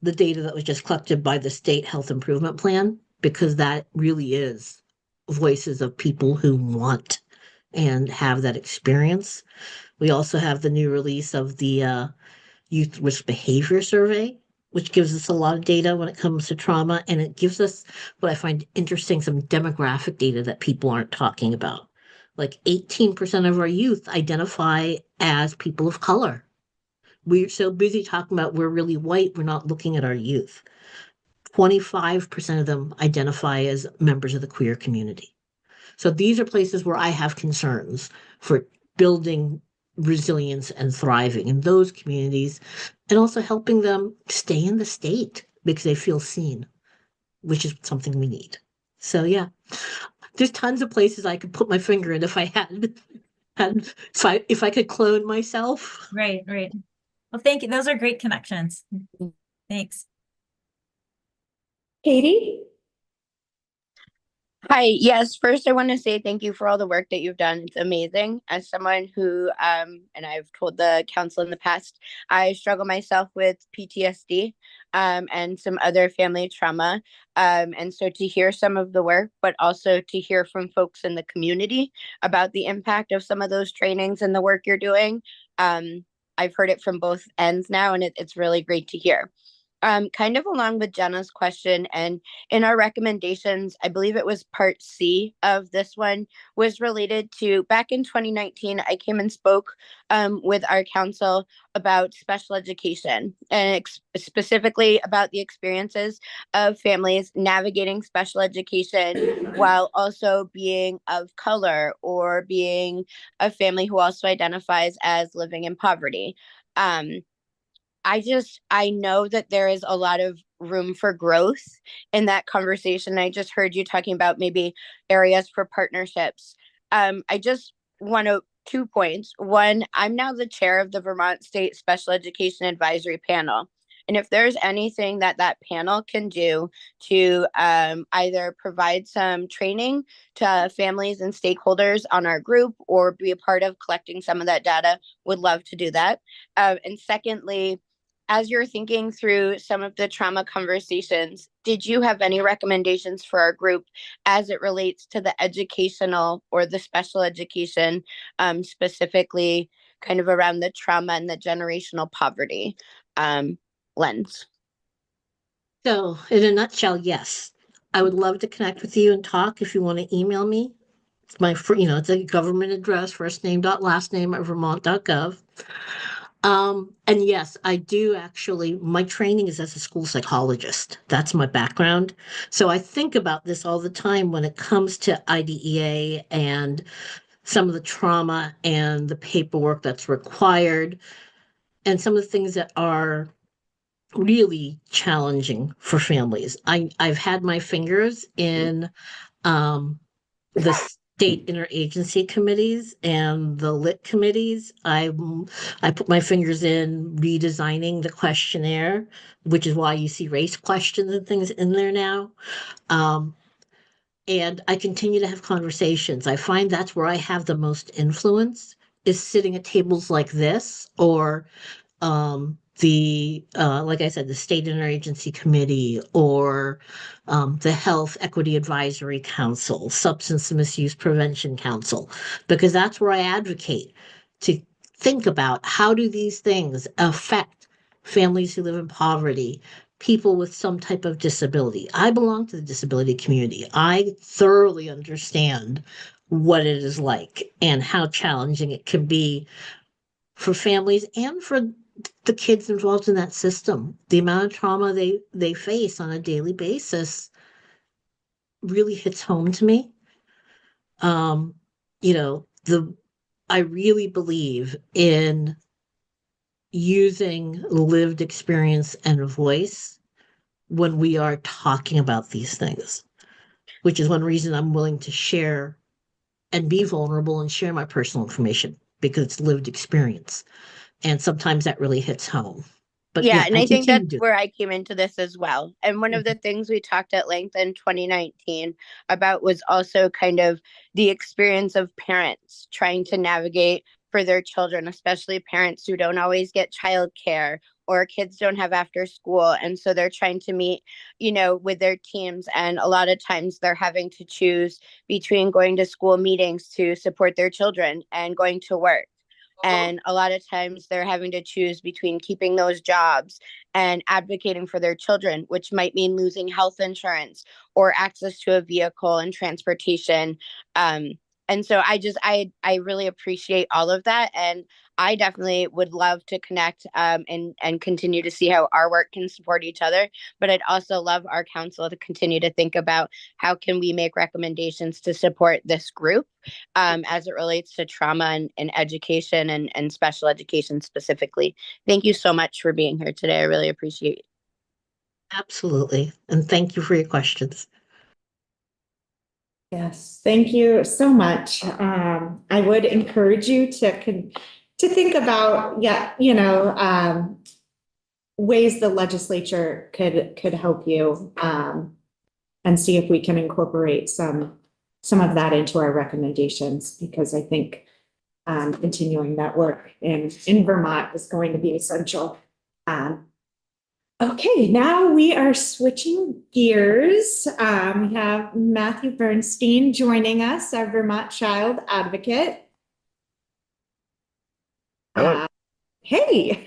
the data that was just collected by the State Health Improvement Plan, because that really is voices of people who want and have that experience. We also have the new release of the Youth Risk Behavior Survey, which gives us a lot of data when it comes to trauma. And it gives us what I find interesting, some demographic data that people aren't talking about. Like 18% of our youth identify as people of color. We're so busy talking about we're really white, we're not looking at our youth. 25% of them identify as members of the queer community. So these are places where I have concerns for building resilience and thriving in those communities, and also helping them stay in the state because they feel seen, which is something we need. So yeah, there's tons of places I could put my finger in if I had, and if I could clone myself. Right. Well, thank you. Those are great connections. Thanks. Katie? Hi, yes, first I want to say thank you for all the work that you've done. It's amazing. As someone who, and I've told the council in the past, I struggle myself with PTSD, and some other family trauma. And so to hear some of the work, but also to hear from folks in the community about the impact of some of those trainings and the work you're doing. I've heard it from both ends now, and it's really great to hear. Kind of along with Jenna's question, and in our recommendations, I believe it was part C of this one, was related to back in 2019, I came and spoke with our council about special education, and specifically about the experiences of families navigating special education while also being of color or being a family who also identifies as living in poverty. I know that there is a lot of room for growth in that conversation. I just heard you talking about maybe areas for partnerships. I just want to 2 points. One, I'm now the chair of the Vermont State Special Education Advisory Panel. And if there's anything that panel can do to either provide some training to families and stakeholders on our group or be a part of collecting some of that data, would love to do that. And secondly, as you're thinking through some of the trauma conversations, did you have any recommendations for our group as it relates to the educational or the special education, specifically kind of around the trauma and the generational poverty lens? So in a nutshell, yes, I would love to connect with you and talk. If you want to email me, it's my, it's a government address, firstname.lastname@vermont.gov. And yes, I do actually, my training is as a school psychologist. That's my background. So I think about this all the time when it comes to IDEA and some of the trauma and the paperwork that's required and some of the things that are really challenging for families. I've had my fingers in the state interagency committees and the lit committees. I put my fingers in redesigning the questionnaire, which is why you see race questions and things in there now. And I continue to have conversations. I find that's where I have the most influence, is sitting at tables like this, or like I said, the State Interagency Committee, or the Health Equity Advisory Council, Substance Misuse Prevention Council, because that's where I advocate to think about how do these things affect families who live in poverty, people with some type of disability. I belong to the disability community. I thoroughly understand what it is like and how challenging it can be for families and for the kids involved in that system. The amount of trauma they face on a daily basis really hits home to me. I really believe in using lived experience and voice when we are talking about these things, which is one reason I'm willing to share and be vulnerable and share my personal information because it's lived experience. And sometimes that really hits home. But Yeah, and I think continue that's to do where I came into this as well. And one of the things we talked at length in 2019 about was also kind of the experience of parents trying to navigate for their children, especially parents who don't always get childcare or kids don't have after school. And so they're trying to meet, with their teams. And a lot of times they're having to choose between going to school meetings to support their children and going to work. And a lot of times they're having to choose between keeping those jobs and advocating for their children, which might mean losing health insurance or access to a vehicle and transportation. And so I really appreciate all of that. And I definitely would love to connect and continue to see how our work can support each other. But I'd also love our council to continue to think about how can we make recommendations to support this group as it relates to trauma and education and special education specifically. Thank you so much for being here today. I really appreciate it. Absolutely. And thank you for your questions. Yes, thank you so much. I would encourage you to think about, ways the legislature could help you, and see if we can incorporate some of that into our recommendations, because I think continuing that work in Vermont is going to be essential. Okay, now we are switching gears. We have Matthew Bernstein joining us, our Vermont Child Advocate. Hello. Hey,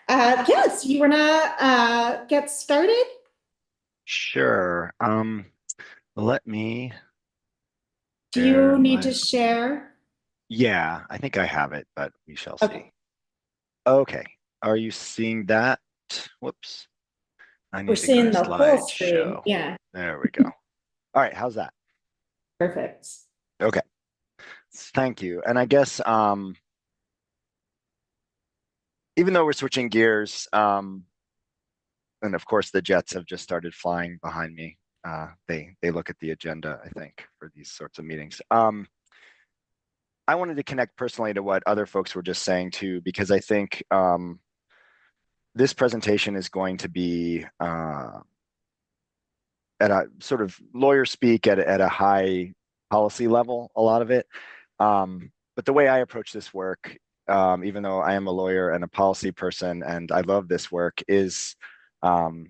yes, you wanna get started? Sure. Let me. Do you need to share? Yeah, I think I have it, but we shall see. Okay. Okay. Are you seeing that? Whoops. I need We're to go seeing to the full screen. slideshow. Yeah, There we go. All right, how's that? perfect. Okay. Thank you. And I guess even though we're switching gears, and of course the jets have just started flying behind me. They look at the agenda, I think, for these sorts of meetings. I wanted to connect personally to what other folks were just saying too, because I think this presentation is going to be at a sort of lawyer speak at a high policy level, a lot of it. But the way I approach this work, even though I am a lawyer and a policy person and I love this work, is the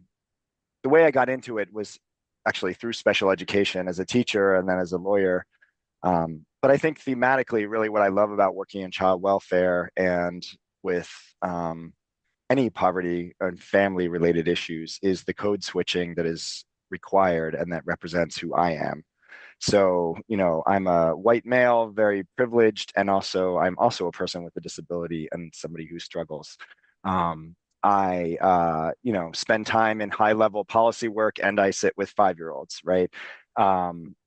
way I got into it was actually through special education as a teacher and then as a lawyer. But I think thematically, really what I love about working in child welfare and with any poverty and family related issues is the code switching that is required and that represents who I am. So, I'm a white male, very privileged, and I'm also a person with a disability and somebody who struggles. I spend time in high level policy work and I sit with 5-year-olds, right?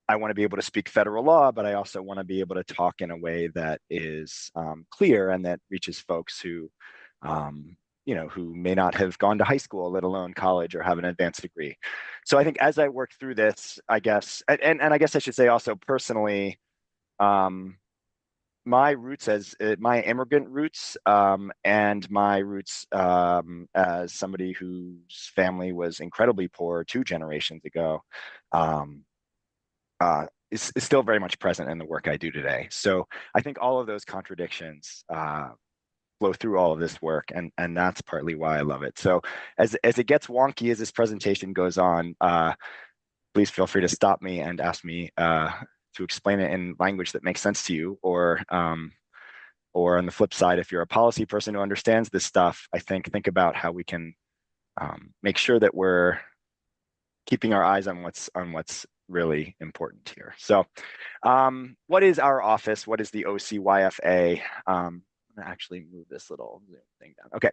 I want to be able to speak federal law, but I also want to be able to talk in a way that is clear and that reaches folks who may not have gone to high school, let alone college, or have an advanced degree. So I think as I work through this, I guess, and I guess I should say also personally, my roots my immigrant roots and my roots as somebody whose family was incredibly poor 2 generations ago is still very much present in the work I do today. So I think all of those contradictions flow through all of this work, and that's partly why I love it. So as it gets wonky as this presentation goes on, please feel free to stop me and ask me to explain it in language that makes sense to you, or on the flip side, if you're a policy person who understands this stuff, I think about how we can make sure that we're keeping our eyes on what's really important here. So what is our office? What is the OCYFA? I'm gonna actually move this little Zoom thing down. Okay.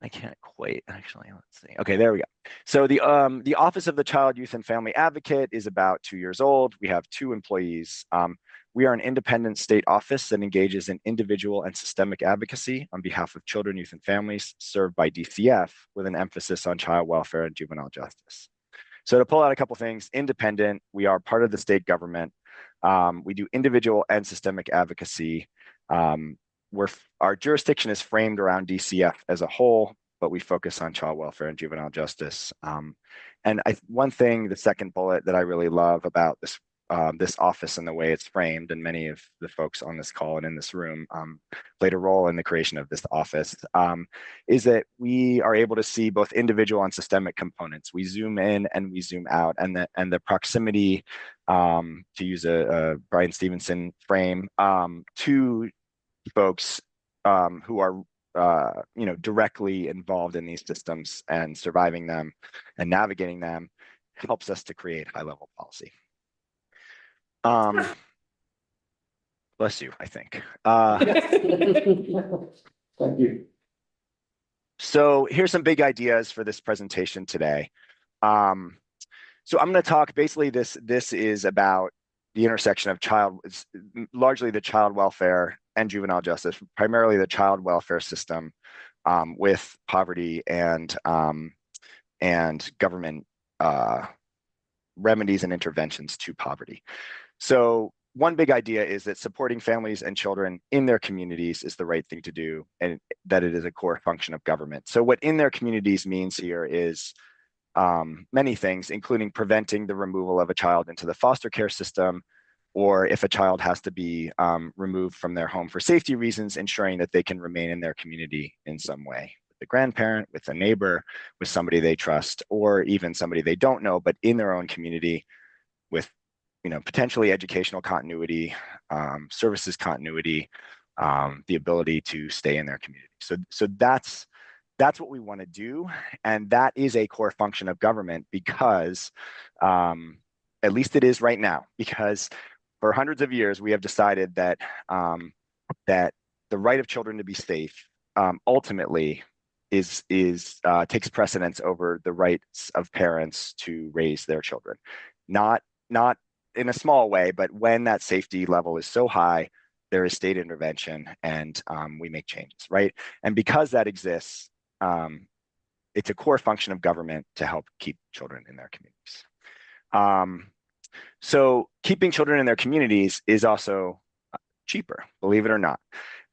I can't quite actually, let's see. Okay, there we go. So the Office of the Child, Youth, and Family Advocate is about 2 years old. We have 2 employees. We are an independent state office that engages in individual and systemic advocacy on behalf of children, youth, and families served by DCF with an emphasis on child welfare and juvenile justice. So to pull out a couple things, independent, we are part of the state government. We do individual and systemic advocacy. Our jurisdiction is framed around DCF as a whole, but we focus on child welfare and juvenile justice. And one thing, the second bullet that I really love about this office and the way it's framed, and many of the folks on this call and in this room played a role in the creation of this office, is that we are able to see both individual and systemic components. We zoom in and we zoom out, and the proximity, to use a Brian Stevenson frame, to folks who are directly involved in these systems and surviving them and navigating them, helps us to create high-level policy. Bless you, I think. Thank you. So here's some big ideas for this presentation today. So I'm going to talk, basically this is about the intersection of largely the child welfare and juvenile justice, primarily the child welfare system, with poverty and government remedies and interventions to poverty. So one big idea is that supporting families and children in their communities is the right thing to do, and that it is a core function of government. So what in their communities means here is many things, including preventing the removal of a child into the foster care system, or if a child has to be removed from their home for safety reasons, ensuring that they can remain in their community in some way, with a grandparent, with a neighbor, with somebody they trust, or even somebody they don't know, but in their own community, with potentially educational continuity, services continuity, the ability to stay in their community. So that's what we want to do, and that is a core function of government, because at least it is right now, because for hundreds of years we have decided that that the right of children to be safe ultimately takes precedence over the rights of parents to raise their children. Not in a small way, but when that safety level is so high, there is state intervention, and we make changes, right? And because that exists, it's a core function of government to help keep children in their communities. So keeping children in their communities is also cheaper, believe it or not.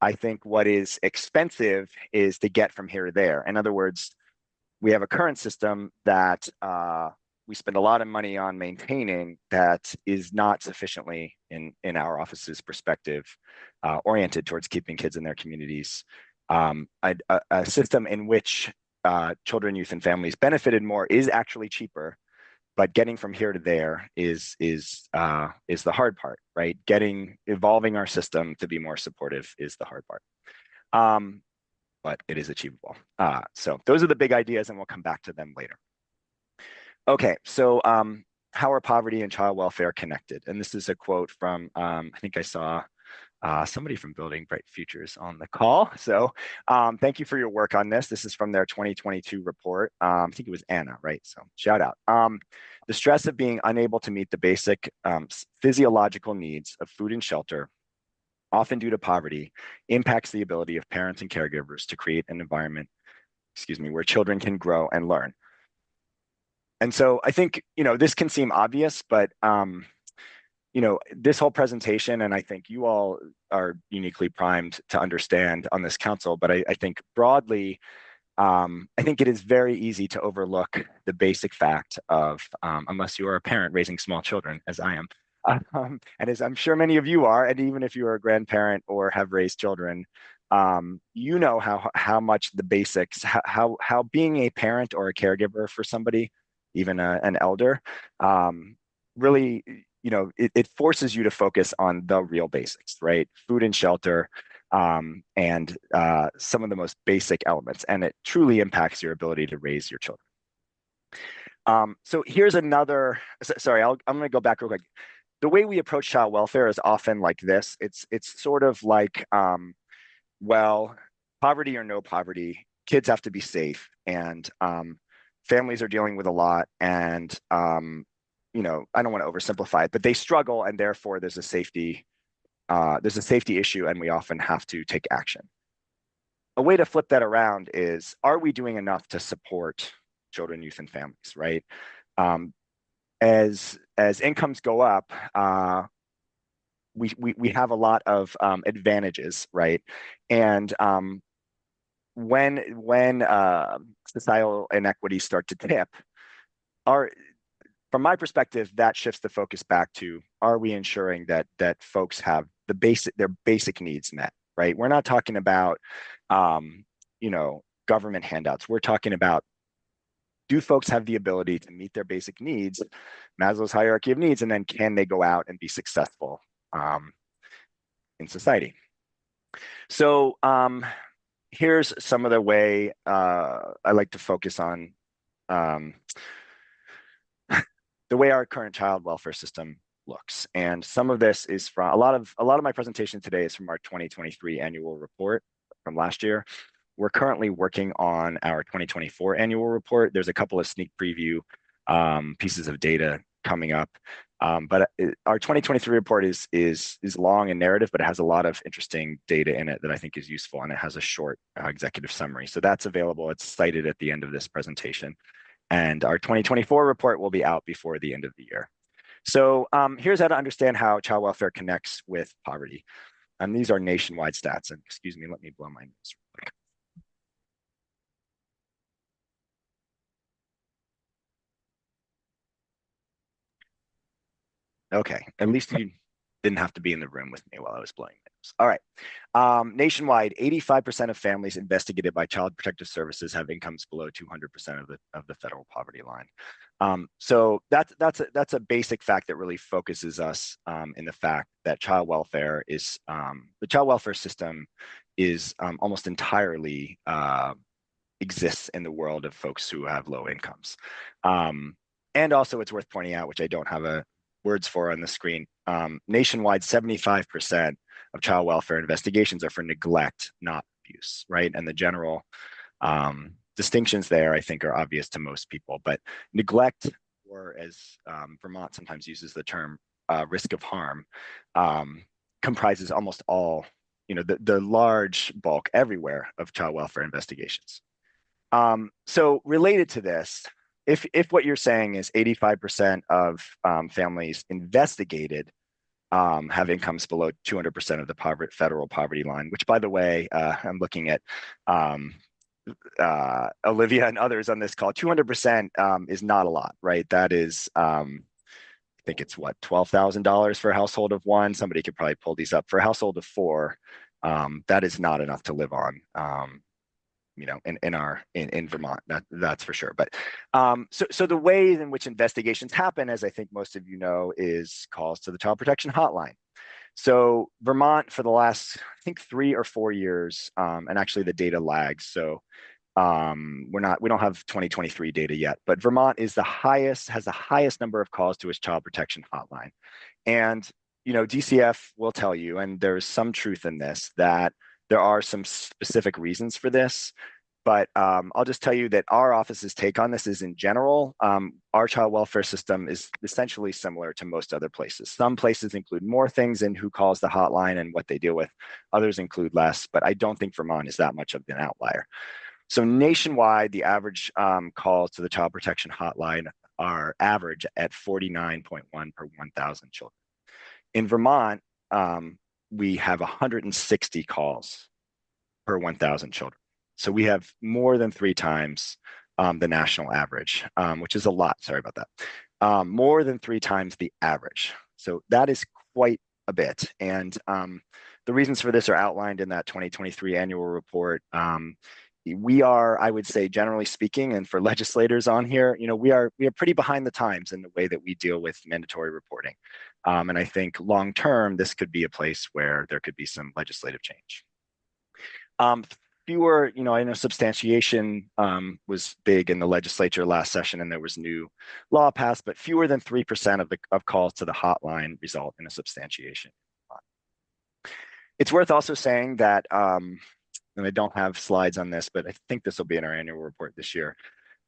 I think what is expensive is to get from here to there. In other words, we have a current system that we spend a lot of money on maintaining that is not sufficiently, in our office's perspective, oriented towards keeping kids in their communities. A system in which children, youth, and families benefited more is actually cheaper, but getting from here to there is the hard part, right? Evolving our system to be more supportive is the hard part, but it is achievable. So those are the big ideas, and we'll come back to them later. Okay, so how are poverty and child welfare connected? And this is a quote from, I think I saw somebody from Building Bright Futures on the call. So thank you for your work on this. This is from their 2022 report. I think it was Anna, right? So shout out. The stress of being unable to meet the basic physiological needs of food and shelter, often due to poverty, impacts the ability of parents and caregivers to create an environment, where children can grow and learn. And so I think, this can seem obvious, but this whole presentation, and I think you all are uniquely primed to understand on this council, but I think broadly, I think it is very easy to overlook the basic fact of, unless you are a parent raising small children, as I am, and as I'm sure many of you are, and even if you are a grandparent or have raised children, you know how much the basics, how being a parent or a caregiver for somebody, even an elder, really, it forces you to focus on the real basics, right? Food and shelter, and some of the most basic elements, and it truly impacts your ability to raise your children. So here's another, sorry, I'm gonna go back real quick. The way we approach child welfare is often like this. It's sort of like, well, poverty or no poverty, kids have to be safe, and families are dealing with a lot, and I don't want to oversimplify it, but they struggle, and therefore there's a safety issue, and we often have to take action. A way to flip that around is, are we doing enough to support children, youth, and families, right? as incomes go up, we have a lot of advantages, right? And when societal inequities start to tip, from my perspective, that shifts the focus back to, are we ensuring that folks have their basic needs met, right? We're not talking about government handouts. We're talking about, do folks have the ability to meet their basic needs, Maslow's hierarchy of needs, and then can they go out and be successful in society? So here's some of the way I like to focus on the way our current child welfare system looks. And some of this is from a lot of my presentation today is from our 2023 annual report from last year. We're currently working on our 2024 annual report. There's a couple of sneak preview pieces of data coming up. But our 2023 report is long and narrative, but it has a lot of interesting data in it that I think is useful, and it has a short executive summary. So that's available. It's cited at the end of this presentation. And our 2024 report will be out before the end of the year. So here's how to understand how child welfare connects with poverty. And these are nationwide stats. And excuse me, let me blow my nose real quick. Okay, at least you didn't have to be in the room with me while I was blowing my nose. All right, nationwide, 85% of families investigated by Child Protective Services have incomes below 200% of the federal poverty line. So that's a basic fact that really focuses us in the fact that child welfare is, the child welfare system is almost entirely exists in the world of folks who have low incomes. And also it's worth pointing out, which I don't have words for on the screen, nationwide, 75% of child welfare investigations are for neglect, not abuse, right? And the general distinctions there, I think, are obvious to most people. But neglect, or as Vermont sometimes uses the term, risk of harm, comprises almost all, the large bulk everywhere of child welfare investigations. So related to this, if what you're saying is 85% of families investigated have incomes below 200% of the federal poverty line, which, by the way, I'm looking at Olivia and others on this call, 200% is not a lot, right? That is, I think it's what, $12,000 for a household of one. Somebody could probably pull these up. For a household of four, that is not enough to live on. In Vermont, that's for sure. But so the way in which investigations happen, as I think most of you know, is calls to the Child Protection Hotline. So Vermont, for the last, I think, 3 or 4 years, and actually the data lags. So we don't have 2023 data yet, but Vermont has the highest number of calls to its Child Protection Hotline. And DCF will tell you, and there's some truth in this, that there are some specific reasons for this, but I'll just tell you that our office's take on this is, in general, our child welfare system is essentially similar to most other places. Some places include more things in who calls the hotline and what they deal with. Others include less, but I don't think Vermont is that much of an outlier. So nationwide, the average calls to the Child Protection Hotline are average at 49.1 per 1,000 children. In Vermont, we have 160 calls per 1,000 children. So we have more than 3 times the national average, which is a lot. Sorry about that. More than 3 times the average. So that is quite a bit. And the reasons for this are outlined in that 2023 annual report. We are, I would say, generally speaking, and for legislators on here, we are pretty behind the times in the way that we deal with mandatory reporting. And I think long term, this could be a place where there could be some legislative change. Fewer, I know substantiation was big in the legislature last session, and there was new law passed, but fewer than 3% of calls to the hotline result in a substantiation. It's worth also saying that, and I don't have slides on this, but I think this will be in our annual report this year.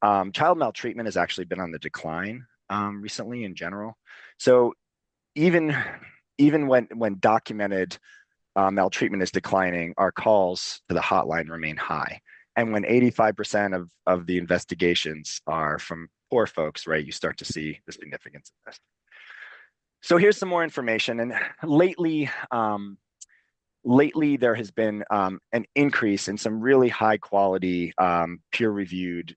Child maltreatment has actually been on the decline recently in general. So even when documented maltreatment is declining, our calls to the hotline remain high. And when 85% of the investigations are from poor folks, right, you start to see the significance of this. So here's some more information. And lately, there has been an increase in some really high quality peer-reviewed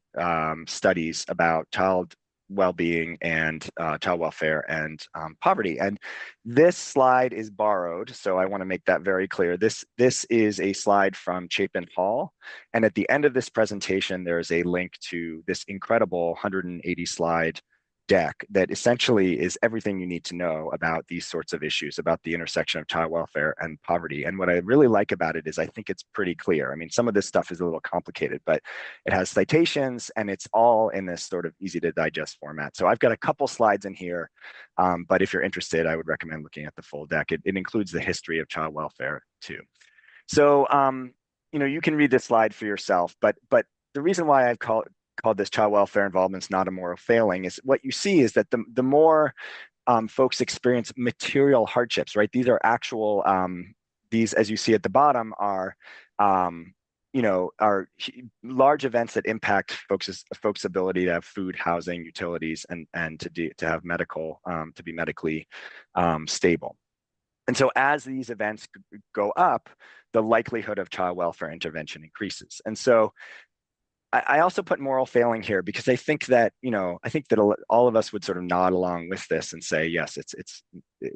studies about child well-being and child welfare and poverty. And this slide is borrowed, so I want to make that very clear. This is a slide from Chapin Hall, and at the end of this presentation, there is a link to this incredible 180 slide deck that essentially is everything you need to know about these sorts of issues, about the intersection of child welfare and poverty. And what I really like about it is I think it's pretty clear. I mean, some of this stuff is a little complicated, but it has citations and it's all in this sort of easy to digest format. So I've got a couple slides in here, but if you're interested, I would recommend looking at the full deck. It includes the history of child welfare too. So, you know, you can read this slide for yourself, but the reason why I've called this child welfare involvement's not a moral failing is what you see is that the more folks experience material hardships, right? These are actual, these, as you see at the bottom, are, you know, are large events that impact folks' ability to have food, housing, utilities, and to have medical, to be medically stable. And so as these events go up, the likelihood of child welfare intervention increases. And so I also put moral failing here because I think that, you know, I think that all of us would sort of nod along with this and say, yes,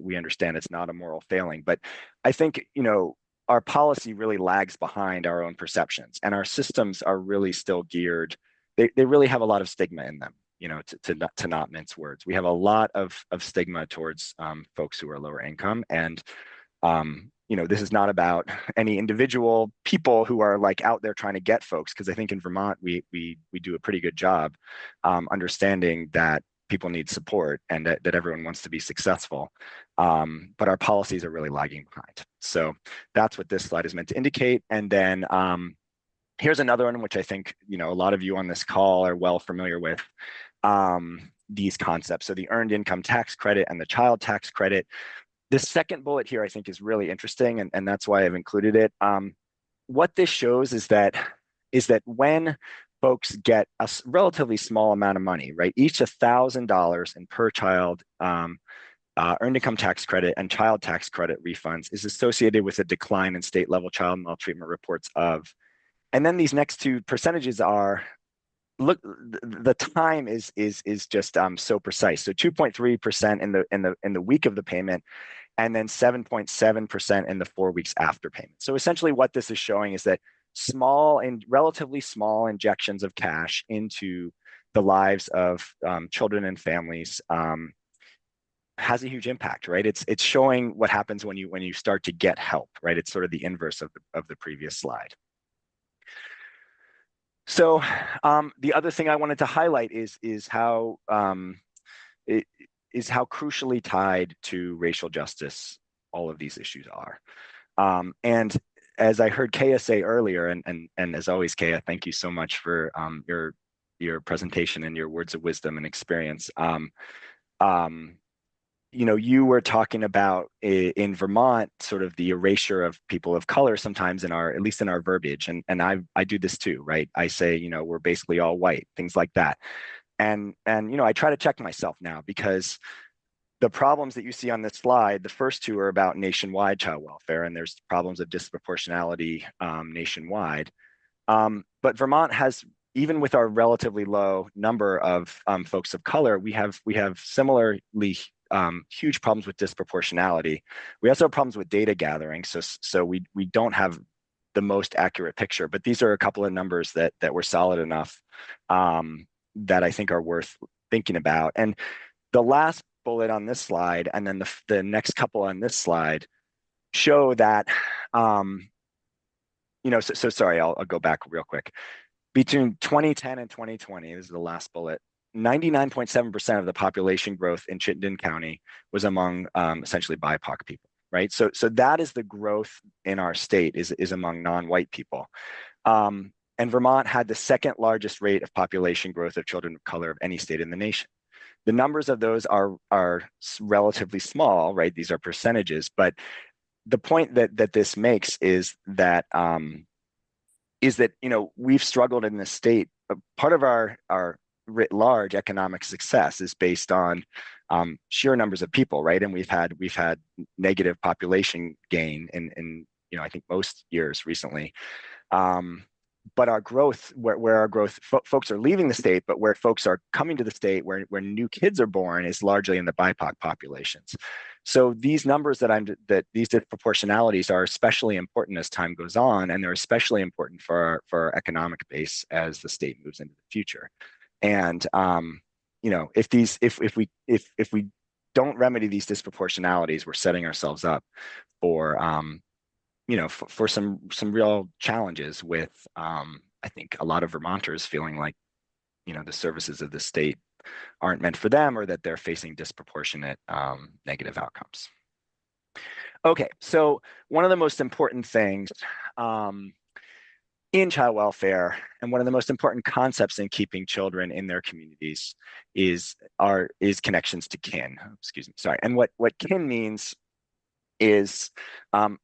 we understand it's not a moral failing. But I think, you know, our policy really lags behind our own perceptions, and our systems are really still geared. They really have a lot of stigma in them, you know, to not mince words. We have a lot of stigma towards folks who are lower income, and you know, this is not about any individual people who are like out there trying to get folks, because I think in Vermont we do a pretty good job understanding that people need support and that everyone wants to be successful, but our policies are really lagging behind. So that's what this slide is meant to indicate. And then here's another one which I think, you know, a lot of you on this call are well familiar with these concepts. So the earned income tax credit and the child tax credit. This second bullet here, I think, is really interesting, and that's why I've included it. What this shows is that when folks get a relatively small amount of money, right, each $1,000 and per child earned income tax credit and child tax credit refunds is associated with a decline in state level child maltreatment reports of. And then these next two percentages are, look, the time is just so precise. So 2.3% in the week of the payment, and then 7.7% in the 4 weeks after payment. So essentially what this is showing is that relatively small injections of cash into the lives of children and families has a huge impact, right? It's showing what happens when you start to get help, right? It's sort of the inverse of the previous slide. So the other thing I wanted to highlight is how crucially tied to racial justice all of these issues are. And as I heard Kaya say earlier, and as always, Kaya, thank you so much for your presentation and your words of wisdom and experience. You know, you were talking about in Vermont, sort of the erasure of people of color sometimes at least in our verbiage. And I do this too, right? I say, you know, we're basically all white, things like that. And you know, I try to check myself now, because the problems that you see on this slide, the first two are about nationwide child welfare, and there's problems of disproportionality nationwide. But Vermont has, even with our relatively low number of folks of color, we have similarly huge problems with disproportionality. We also have problems with data gathering, so we don't have the most accurate picture. But these are a couple of numbers that were solid enough that I think are worth thinking about. And the last bullet on this slide, and then the next couple on this slide, show that, you know, so sorry, I'll go back real quick. Between 2010 and 2020, this is the last bullet, 99.7% of the population growth in Chittenden County was among essentially BIPOC people, right? So that is the growth in our state is among non-white people. And Vermont had the second largest rate of population growth of children of color of any state in the nation. The numbers of those are relatively small, right? These are percentages, but the point that this makes is that you know, we've struggled in this state. Part of our writ large economic success is based on sheer numbers of people, right? And we've had negative population gain in I think most years recently. But our growth, where our growth, folks are leaving the state, but where folks are coming to the state, where new kids are born, is largely in the BIPOC populations. So these numbers that these disproportionalities are especially important as time goes on, and they're especially important for our economic base as the state moves into the future. And if we don't remedy these disproportionalities, we're setting ourselves up for for some real challenges with, I think, a lot of Vermonters feeling like, the services of the state aren't meant for them, or that they're facing disproportionate negative outcomes. Okay, so one of the most important things in child welfare, and one of the most important concepts in keeping children in their communities, is connections to kin. Excuse me, sorry. And what kin means is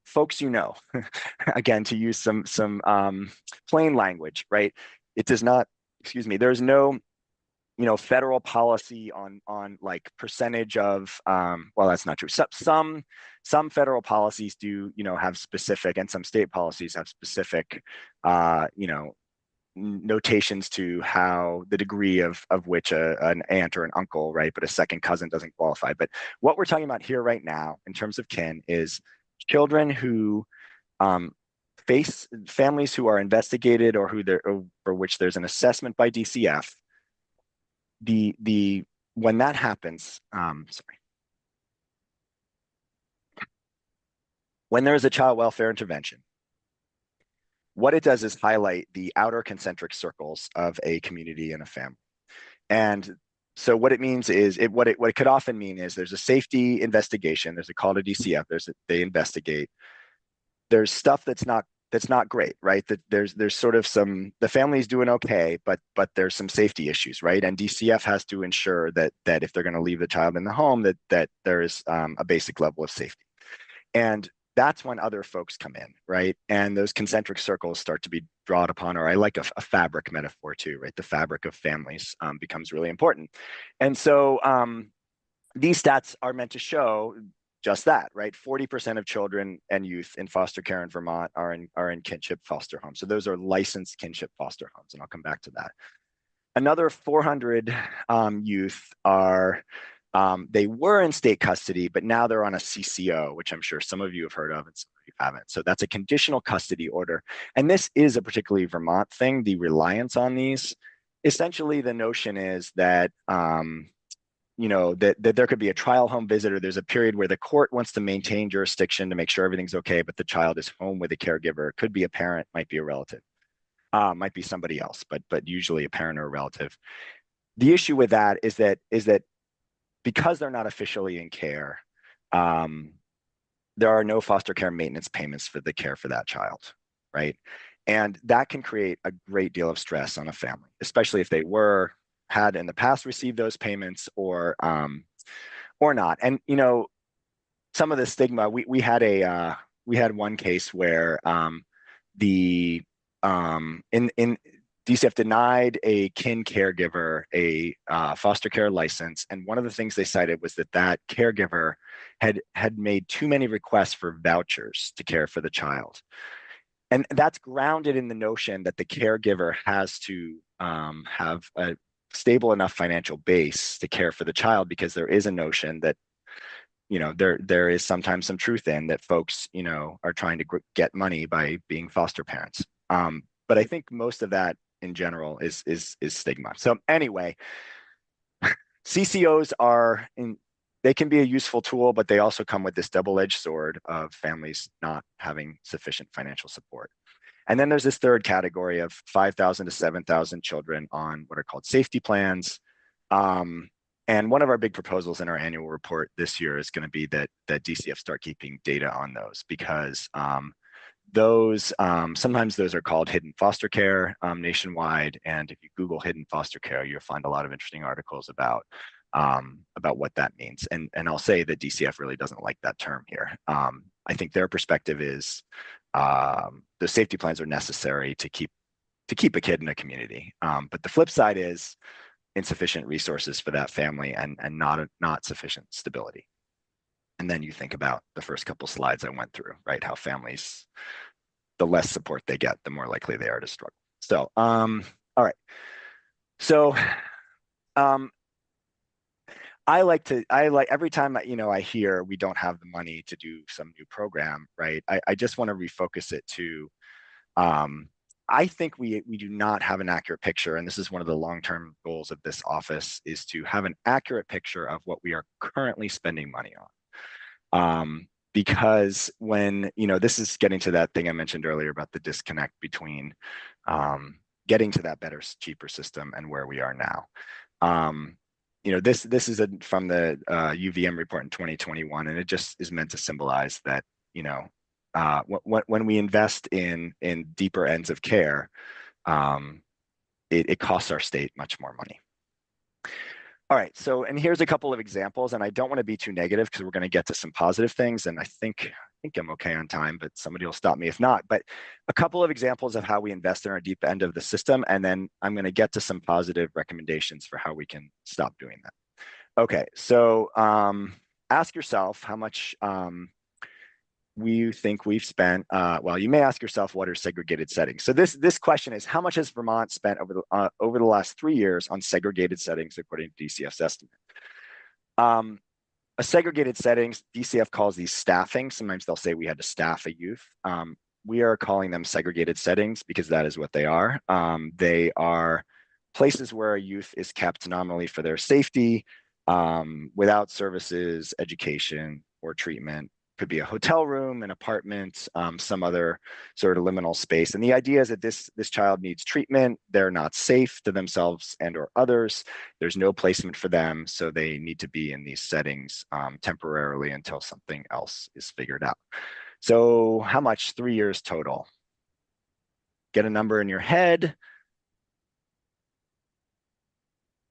folks again, to use some plain language, right? It does not, there's no federal policy on like percentage of well, that's not true. Some federal policies do have specific, and some state policies have specific notations to how the degree of which an aunt or an uncle, right, but a second cousin doesn't qualify. But what we're talking about here right now in terms of kin is children who face families who are investigated, or for which there's an assessment by DCF. When that happens, when there is a child welfare intervention, what it does is highlight the outer concentric circles of a community and a family. And so what it means is, what it could often mean is there's a safety investigation, there's a call to DCF, they investigate. There's stuff that's not great, right? That there's sort of the family's doing okay, but there's some safety issues, right? And DCF has to ensure that if they're going to leave the child in the home, that there is a basic level of safety. And that's when other folks come in, right? And those concentric circles start to be drawn upon, or I like a fabric metaphor too, right? The fabric of families becomes really important. And so these stats are meant to show just that, right? 40% of children and youth in foster care in Vermont are in kinship foster homes. So those are licensed kinship foster homes, and I'll come back to that. Another 400 youth are they were in state custody, but now they're on a CCO, which I'm sure some of you have heard of and some of you haven't. So that's a conditional custody order. And this is a particularly Vermont thing, the reliance on these. Essentially, the notion is that, that there could be a trial home visit, or there's a period where the court wants to maintain jurisdiction to make sure everything's okay, but the child is home with a caregiver. It could be a parent, might be a relative, might be somebody else, but usually a parent or a relative. The issue with that is that because they're not officially in care, there are no foster care maintenance payments for the care for that child, right? And that can create a great deal of stress on a family, especially if they had in the past received those payments or not. And some of the stigma, we had one case where DCF denied a kin caregiver a foster care license, and one of the things they cited was that caregiver had made too many requests for vouchers to care for the child. And that's grounded in the notion that the caregiver has to have a stable enough financial base to care for the child, because there is a notion that there is sometimes some truth in that folks are trying to get money by being foster parents. But I think most of that in general is stigma. So anyway, CCOs they can be a useful tool, but they also come with this double-edged sword of families not having sufficient financial support. And then there's this third category of 5,000 to 7,000 children on what are called safety plans. And one of our big proposals in our annual report this year is going to be that DCF start keeping data on those, because sometimes those are called hidden foster care nationwide. And if you Google hidden foster care, you'll find a lot of interesting articles about what that means. And I'll say that DCF really doesn't like that term here. I think their perspective is the safety plans are necessary to keep a kid in a community. But the flip side is insufficient resources for that family and not sufficient stability. And then you think about the first couple slides I went through, right? How families, the less support they get, the more likely they are to struggle. So, all right. So, I like every time I hear we don't have the money to do some new program, right? I just want to refocus it to, I think we do not have an accurate picture, and this is one of the long-term goals of this office, is to have an accurate picture of what we are currently spending money on. Because when, this is getting to that thing I mentioned earlier about the disconnect between getting to that better, cheaper system and where we are now. This is from the UVM report in 2021, and it just is meant to symbolize that, when we invest in deeper ends of care, it costs our state much more money. All right, so, and here's a couple of examples, and I don't want to be too negative because we're going to get to some positive things, and I think I'm okay on time, but somebody will stop me if not. But a couple of examples of how we invest in our deep end of the system, and then I'm going to get to some positive recommendations for how we can stop doing that. Okay, so ask yourself how much you think we've spent. Well, you may ask yourself, what are segregated settings? So this question is, how much has Vermont spent over the last 3 years on segregated settings according to DCF's estimate? A segregated settings, DCF calls these staffing. Sometimes they'll say we had to staff a youth. We are calling them segregated settings because that is what they are. They are places where a youth is kept nominally for their safety, without services, education, or treatment. Could be a hotel room, an apartment, some other sort of liminal space. And the idea is that this child needs treatment. They're not safe to themselves and or others. There's no placement for them, so they need to be in these settings temporarily until something else is figured out. So how much? 3 years total. Get a number in your head.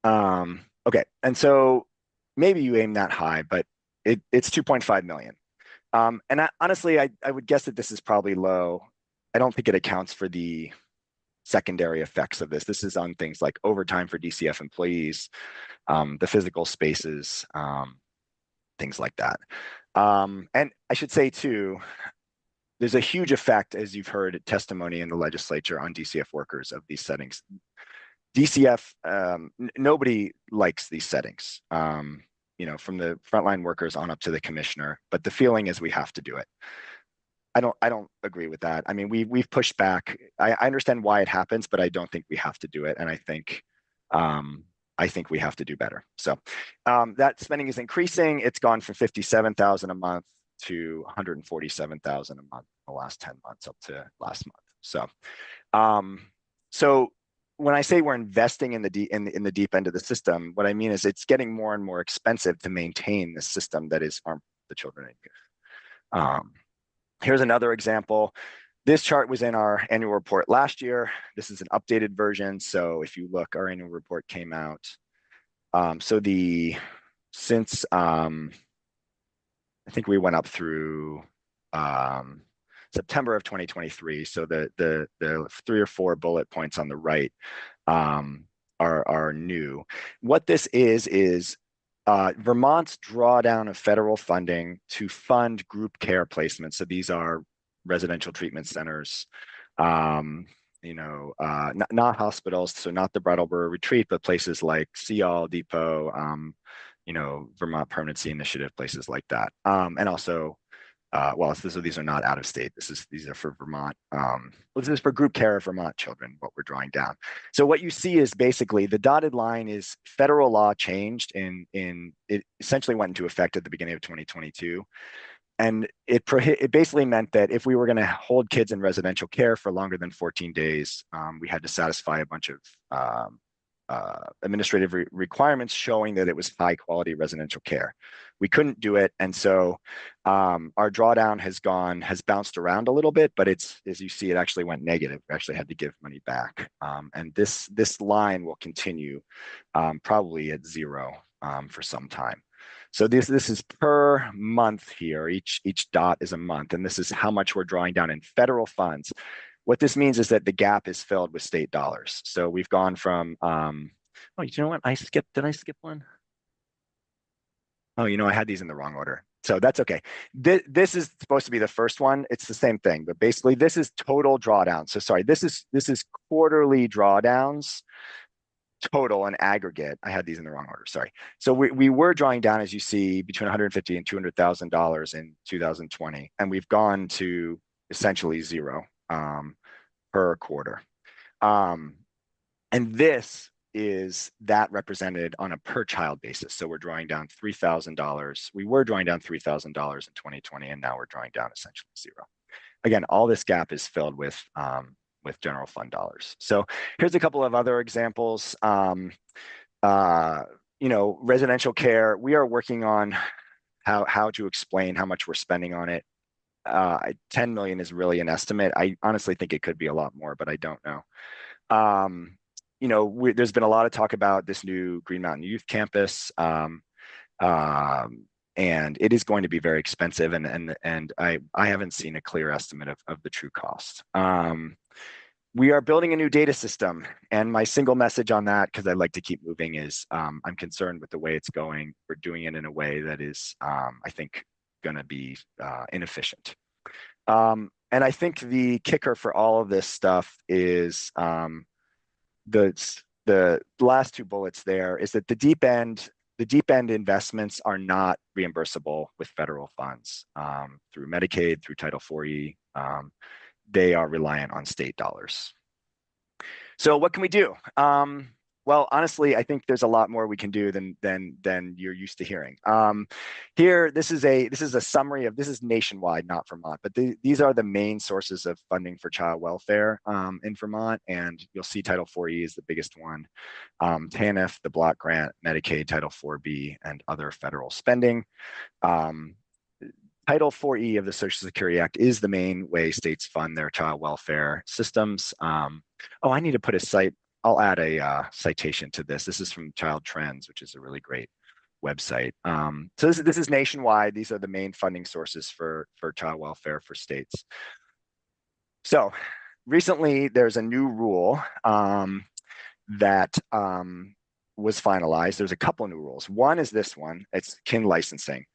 Okay, and so maybe you aim that high, but it's 2.5 million. And honestly, I would guess that this is probably low. I don't think it accounts for the secondary effects of this. This is on things like overtime for DCF employees, the physical spaces, things like that. And I should say too, there's a huge effect, as you've heard testimony in the legislature, on DCF workers of these settings. DCF, nobody likes these settings. From the frontline workers on up to the commissioner, but the feeling is we have to do it. I don't agree with that. I mean, we've pushed back. I understand why it happens, but I don't think we have to do it. And I think we have to do better. So that spending is increasing. It's gone from 57,000 a month to 147,000 a month in the last 10 months up to last month. So when I say we're investing in the deep end of the system, what I mean is it's getting more and more expensive to maintain the system that is harmful to the children and youth. Here's another example. This chart was in our annual report last year. This is an updated version. So if you look, our annual report came out. Since I think we went up through September of 2023. So the 3 or 4 bullet points on the right are new. What this is Vermont's drawdown of federal funding to fund group care placements. So these are residential treatment centers, not hospitals, so not the Brattleboro Retreat, but places like Seall Depot, Vermont Permanency Initiative, places like that. And also, these are not out of state. These are for Vermont. This is for group care of Vermont children, what we're drawing down. So what you see is basically the dotted line is federal law changed it essentially went into effect at the beginning of 2022. And it basically meant that if we were going to hold kids in residential care for longer than 14 days, we had to satisfy a bunch of administrative requirements showing that it was high quality residential care. We couldn't do it. And so our drawdown has bounced around a little bit, but as you see, it actually went negative. We actually had to give money back. And this line will continue probably at 0 for some time. So this is per month here. Each dot is a month, and this is how much we're drawing down in federal funds. What this means is that the gap is filled with state dollars. So we've gone from Oh, you know what? Did I skip one? Oh, I had these in the wrong order. So that's okay. This is supposed to be the first one. It's the same thing, but basically this is total drawdown. So sorry, this is quarterly drawdowns, total and aggregate. I had these in the wrong order. Sorry. So we were drawing down, as you see, between $150,000 and $200,000 in 2020, and we've gone to essentially zero per quarter. And this is that represented on a per child basis. So we're drawing down $3,000. We were drawing down $3,000 in 2020, and now we're drawing down essentially zero. Again, all this gap is filled with general fund dollars. So here's a couple of other examples. Residential care, we are working on how to explain how much we're spending on it. 10 million is really an estimate. I honestly think it could be a lot more, but I don't know. There's been a lot of talk about this new Green Mountain Youth Campus, and it is going to be very expensive, and I haven't seen a clear estimate of the true cost. We are building a new data system, and my single message on that, because I like to keep moving, is I'm concerned with the way it's going. We're doing it in a way that is, I think, going to be inefficient. And I think the kicker for all of this stuff is the last two bullets there is that the deep end investments are not reimbursable with federal funds through Medicaid, through Title IV-E. They are reliant on state dollars. So what can we do? Well, honestly, I think there's a lot more we can do than you're used to hearing. Here, this is a summary of, this is nationwide, not Vermont, but these are the main sources of funding for child welfare in Vermont, and you'll see Title IV-E is the biggest one. TANF, the block grant, Medicaid, Title IV-B, and other federal spending. Title IV-E of the Social Security Act is the main way states fund their child welfare systems. I need to put a site. I'll add a citation to this. This is from Child Trends, which is a really great website. So this is nationwide. These are the main funding sources for child welfare for states. So recently, there's a new rule that was finalized. There's a couple new rules. One is this one. It's kin licensing.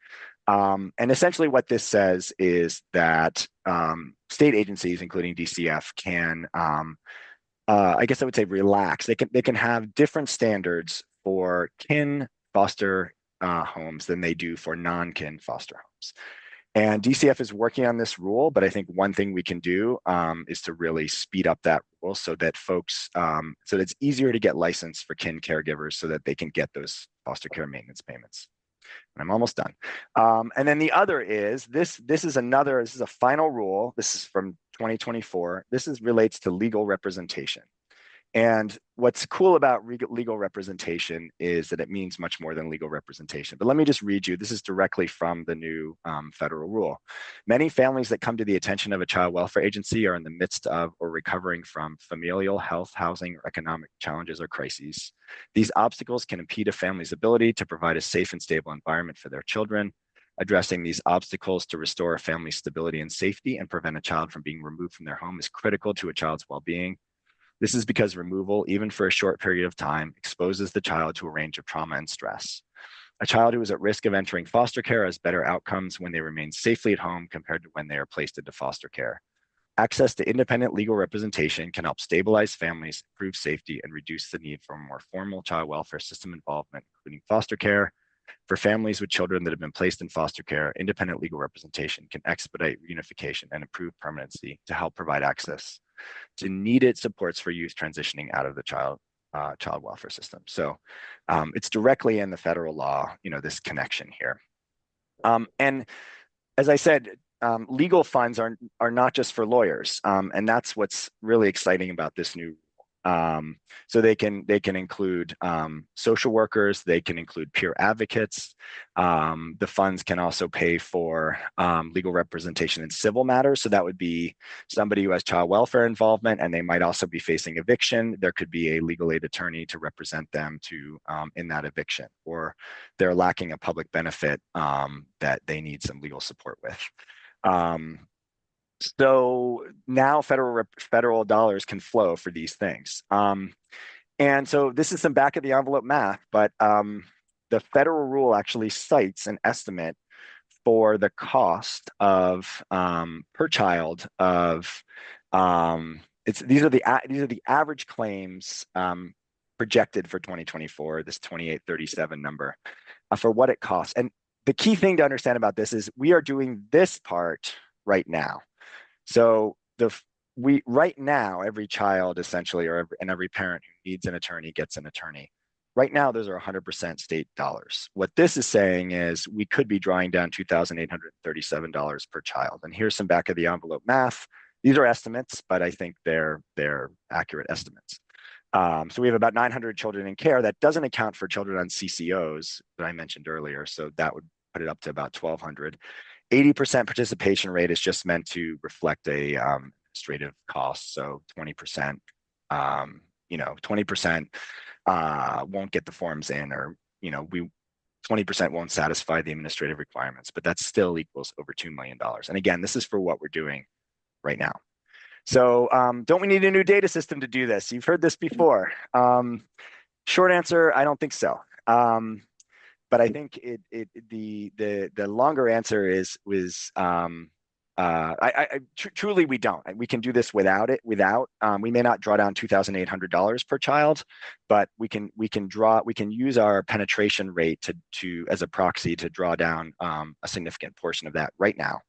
And essentially what this says is that state agencies, including DCF, can I guess I would say relax. They can have different standards for kin foster homes than they do for non-kin foster homes. And DCF is working on this rule, but I think one thing we can do is to really speed up that rule so that folks, so that it's easier to get licensed for kin caregivers so that they can get those foster care maintenance payments. And I'm almost done. And then the other is this is a final rule. This is from 2024. This relates to legal representation. And what's cool about legal representation is that it means much more than legal representation. But let me just read you. This is directly from the new federal rule. Many families that come to the attention of a child welfare agency are in the midst of or recovering from familial, health, housing, or economic challenges or crises. These obstacles can impede a family's ability to provide a safe and stable environment for their children. Addressing these obstacles to restore a family's stability and safety and prevent a child from being removed from their home is critical to a child's well-being. This is because removal, even for a short period of time, exposes the child to a range of trauma and stress. A child who is at risk of entering foster care has better outcomes when they remain safely at home compared to when they are placed into foster care. Access to independent legal representation can help stabilize families, improve safety, and reduce the need for more formal child welfare system involvement, including foster care. For families with children that have been placed in foster care, independent legal representation can expedite reunification and improve permanency to help provide access to needed supports for youth transitioning out of the child welfare system. So it's directly in the federal law, this connection here. And as I said, legal funds are not just for lawyers, and that's what's really exciting about this new. So they can include social workers, they can include peer advocates. The funds can also pay for legal representation in civil matters. So that would be somebody who has child welfare involvement and they might also be facing eviction. There could be a legal aid attorney to represent them in that eviction, or they're lacking a public benefit that they need some legal support with. So now federal dollars can flow for these things. And so this is some back of the envelope math, but the federal rule actually cites an estimate for the cost of per child of these are the average claims projected for 2024, this 2837 number, for what it costs. And the key thing to understand about this is we are doing this part right now. So right now, every child essentially, and every parent who needs an attorney gets an attorney. Right now, those are 100% state dollars. What this is saying is we could be drawing down $2,837 per child. And here's some back of the envelope math. These are estimates, but I think they're accurate estimates. So we have about 900 children in care. That doesn't account for children on CCOs that I mentioned earlier. So that would put it up to about 1,200. 80% participation rate is just meant to reflect a administrative cost. So 20%, 20% won't get the forms in, or 20% won't satisfy the administrative requirements, but that still equals over $2 million. And again, this is for what we're doing right now. So don't we need a new data system to do this? You've heard this before. Short answer, I don't think so. But I think the longer answer truly we don't. We can do this without it. We may not draw down $2,800 per child, but we can use our penetration rate to as a proxy to draw down a significant portion of that right now.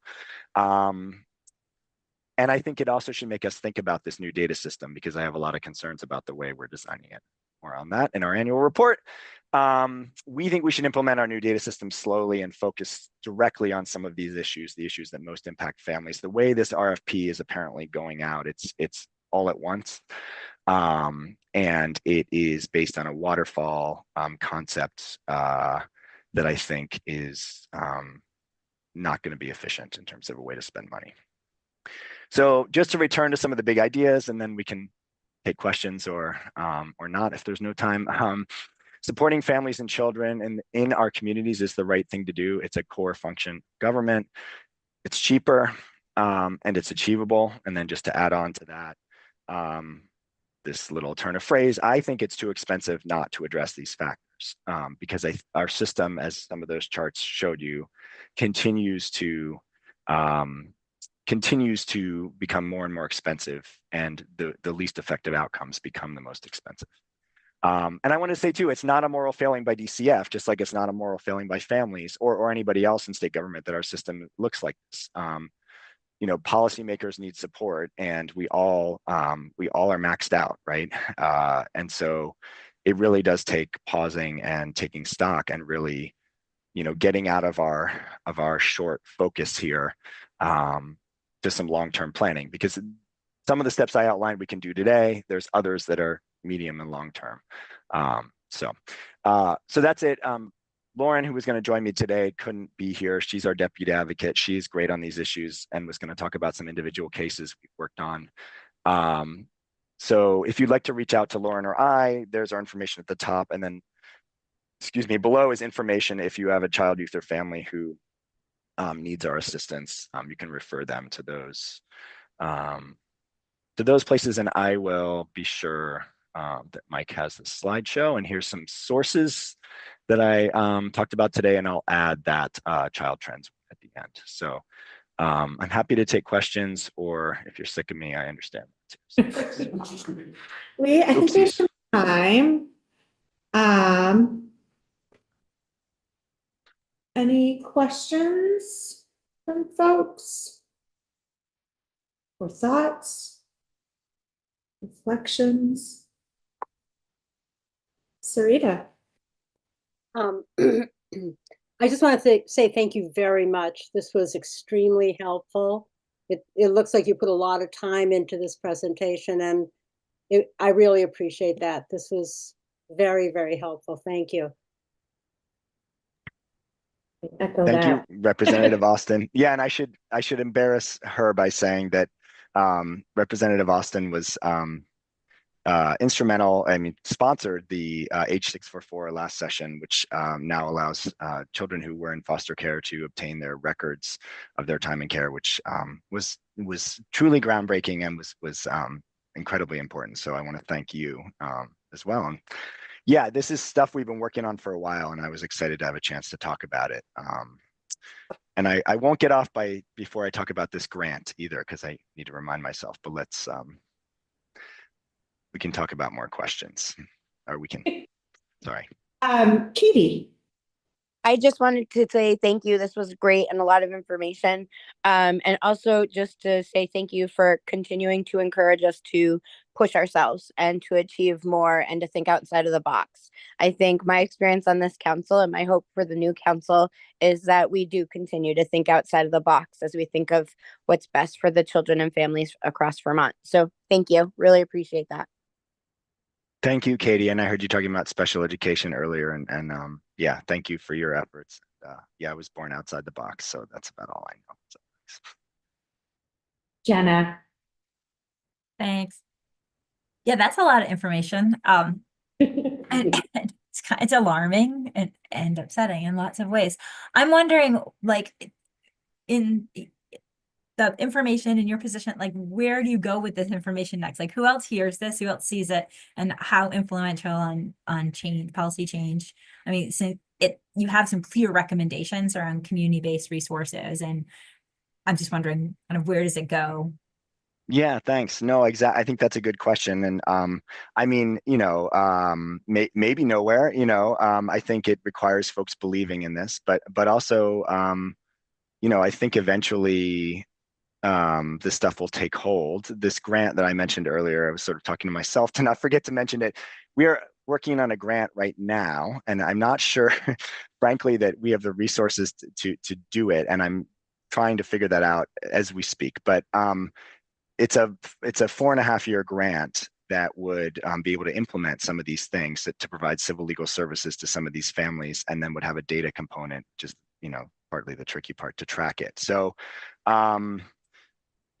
And I think it also should make us think about this new data system, because I have a lot of concerns about the way we're designing it. More on that in our annual report. We think we should implement our new data system slowly and focus directly on some of these issues, the issues that most impact families. The way this RFP is apparently going out, it's all at once. And it is based on a waterfall concept that I think is not going to be efficient in terms of a way to spend money. So just to return to some of the big ideas, and then we can take questions or not if there's no time. Supporting families and children in our communities is the right thing to do. It's a core function of government. It's cheaper and it's achievable. And then just to add on to that, this little turn of phrase, I think it's too expensive not to address these factors because our system, as some of those charts showed you, continues to become more and more expensive, and the least effective outcomes become the most expensive. And I want to say too, it's not a moral failing by DCF, just like it's not a moral failing by families or anybody else in state government that our system looks like this. Policymakers need support, and we all are maxed out, right? And so it really does take pausing and taking stock and really, getting out of our short focus here to some long-term planning, because some of the steps I outlined we can do today. There's others that are medium and long-term. So that's it. Lauren, who was going to join me today, couldn't be here. She's our deputy advocate. She's great on these issues and was going to talk about some individual cases we've worked on. So if you'd like to reach out to Lauren or I, there's our information at the top. And then, below is information if you have a child, youth, or family who needs our assistance. You can refer them to those places, and I will be sure that Mike has the slideshow. And here's some sources that I talked about today, and I'll add that child trends at the end. So I'm happy to take questions, or if you're sick of me, I understand that too. I think there's some time. Any questions from folks? Or thoughts? Reflections? Sarita? I just want to say thank you very much. This was extremely helpful. It looks like you put a lot of time into this presentation, and I really appreciate that. This was very, very helpful. Thank you. Thank you, Representative Austin. Yeah, and I should embarrass her by saying that Representative Austin was instrumental, sponsored the H644 last session, which now allows children who were in foster care to obtain their records of their time in care, which was truly groundbreaking and was incredibly important. So I want to thank you as well. And yeah, this is stuff we've been working on for a while, and I was excited to have a chance to talk about it. And I won't get off before I talk about this grant either, because I need to remind myself, but let's, we can talk about more questions, or we can, sorry. Katie. I just wanted to say thank you. This was great and a lot of information. And also just to say thank you for continuing to encourage us to push ourselves and to achieve more and to think outside of the box. I think my experience on this council and my hope for the new council is that we do continue to think outside of the box as we think of what's best for the children and families across Vermont. So thank you. Really appreciate that. Thank you, Katie. And I heard you talking about special education earlier, and yeah, thank you for your efforts. Yeah, I was born outside the box, so that's about all I know. So, Jenna. Thanks. Yeah, that's a lot of information. And it's alarming and upsetting in lots of ways. I'm wondering, like, in the information in your position, like, where do you go with this information next? Like, who else hears this? Who else sees it? And how influential on change, policy change? I mean, so you have some clear recommendations around community-based resources, and I'm just wondering, kind of, where does it go? yeah, thanks. No, exactly. I think that's a good question. And I mean, you know, maybe nowhere, you know, I think it requires folks believing in this, but also, you know, I think eventually this stuff will take hold. This grant that I mentioned earlier, I was sort of talking to myself to not forget to mention it. We are working on a grant right now, and I'm not sure, frankly, that we have the resources to do it. And I'm trying to figure that out as we speak. But it's a 4.5-year grant that would be able to implement some of these things to provide civil legal services to some of these families, and then would have a data component, just, you know, partly the tricky part to track it. So,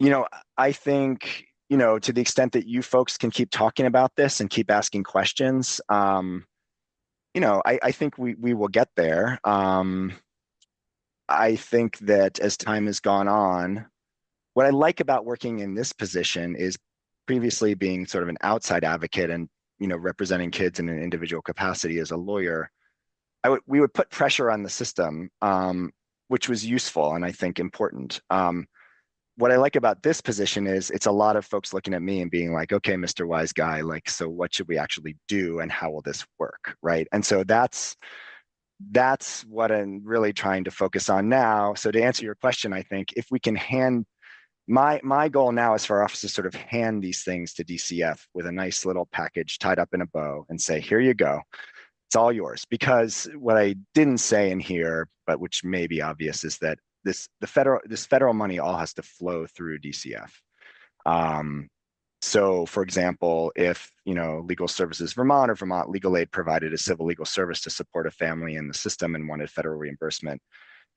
you know, I think, you know, to the extent that you folks can keep talking about this and keep asking questions, you know, I think we will get there. I think that as time has gone on, what I like about working in this position is previously being sort of an outside advocate and, you know, representing kids in an individual capacity as a lawyer, we would put pressure on the system, which was useful and I think important. What I like about this position is it's a lot of folks looking at me and being like, okay, Mr. Wise Guy, like, so what should we actually do and how will this work, right? And so that's what I'm really trying to focus on now. So to answer your question, I think if we can hand, my goal now is for our office to sort of hand these things to DCF with a nice little package tied up in a bow and say, here you go. It's all yours. Because what I didn't say in here, but which may be obvious, is that this federal money all has to flow through DCF. So for example, if, you know, Legal Services Vermont or Vermont Legal Aid provided a civil legal service to support a family in the system and wanted federal reimbursement,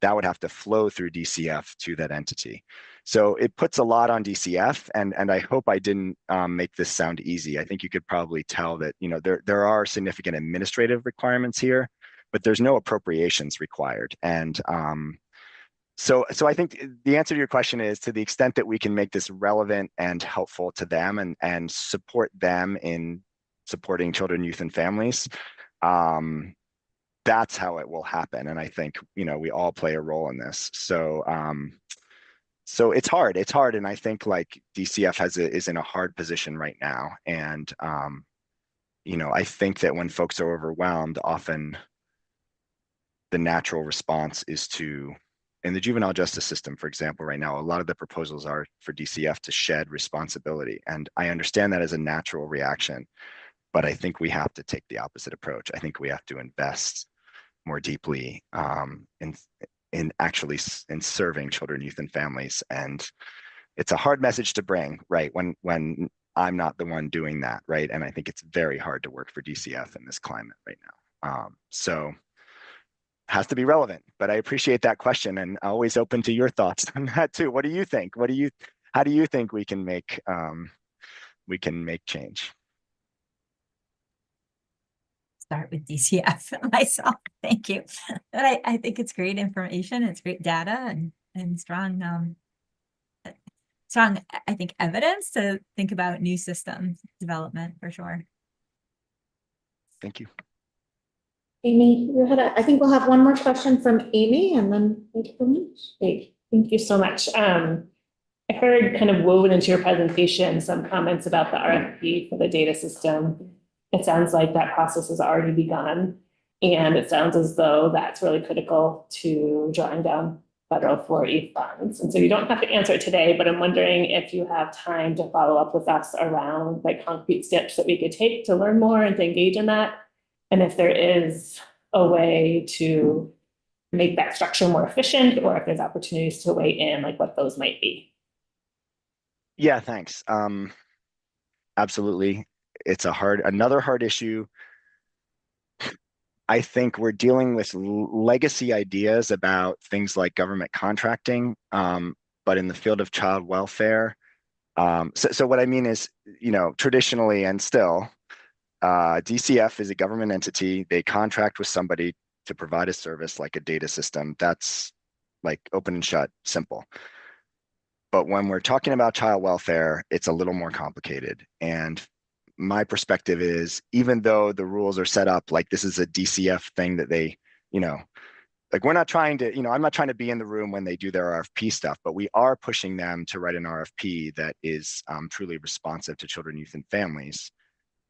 that would have to flow through DCF to that entity. So it puts a lot on DCF, and I hope I didn't make this sound easy. I think you could probably tell that, you know, there are significant administrative requirements here, but there's no appropriations required. And so I think the answer to your question is, to the extent that we can make this relevant and helpful to them and support them in supporting children, youth, and families, that's how it will happen. And I think, you know, we all play a role in this. So so it's hard. And I think, like, DCF is in a hard position right now. And, you know, I think that when folks are overwhelmed, often the natural response is to, in the juvenile justice system, for example, right now, a lot of the proposals are for DCF to shed responsibility. And I understand that as a natural reaction, but I think we have to take the opposite approach. I think we have to invest more deeply in actually in serving children, youth, and families. And it's a hard message to bring, right, when I'm not the one doing that, right? And I think it's very hard to work for DCF in this climate right now. So has to be relevant, but I appreciate that question, and always open to your thoughts on that too. What do you think? How do you think we can make change? Start with DCF myself. Thank you. But I think it's great information. It's great data and strong strong, I think, evidence to think about new system development for sure. Thank you. Amy, I think we'll have one more question from Amy and then thank you very much. Great. Thank you so much. I heard kind of woven into your presentation some comments about the RFP for the data system. It sounds like that process has already begun, and it sounds as though that's really critical to drawing down federal 4E funds. And so you don't have to answer it today, but I'm wondering if you have time to follow up with us around like concrete steps that we could take to learn more and to engage in that. And if there is a way to make that structure more efficient, or if there's opportunities to weigh in, like what those might be. Yeah, thanks. Absolutely. It's another hard issue. I think we're dealing with legacy ideas about things like government contracting, but in the field of child welfare. So what I mean is, traditionally and still, DCF is a government entity. They contract with somebody to provide a service like a data system. That's like open and shut, simple. But when we're talking about child welfare, it's a little more complicated. And my perspective is, even though the rules are set up like this is a DCF thing that they, like we're not trying to, I'm not trying to be in the room when they do their RFP stuff, but we are pushing them to write an RFP that is truly responsive to children, youth, and families.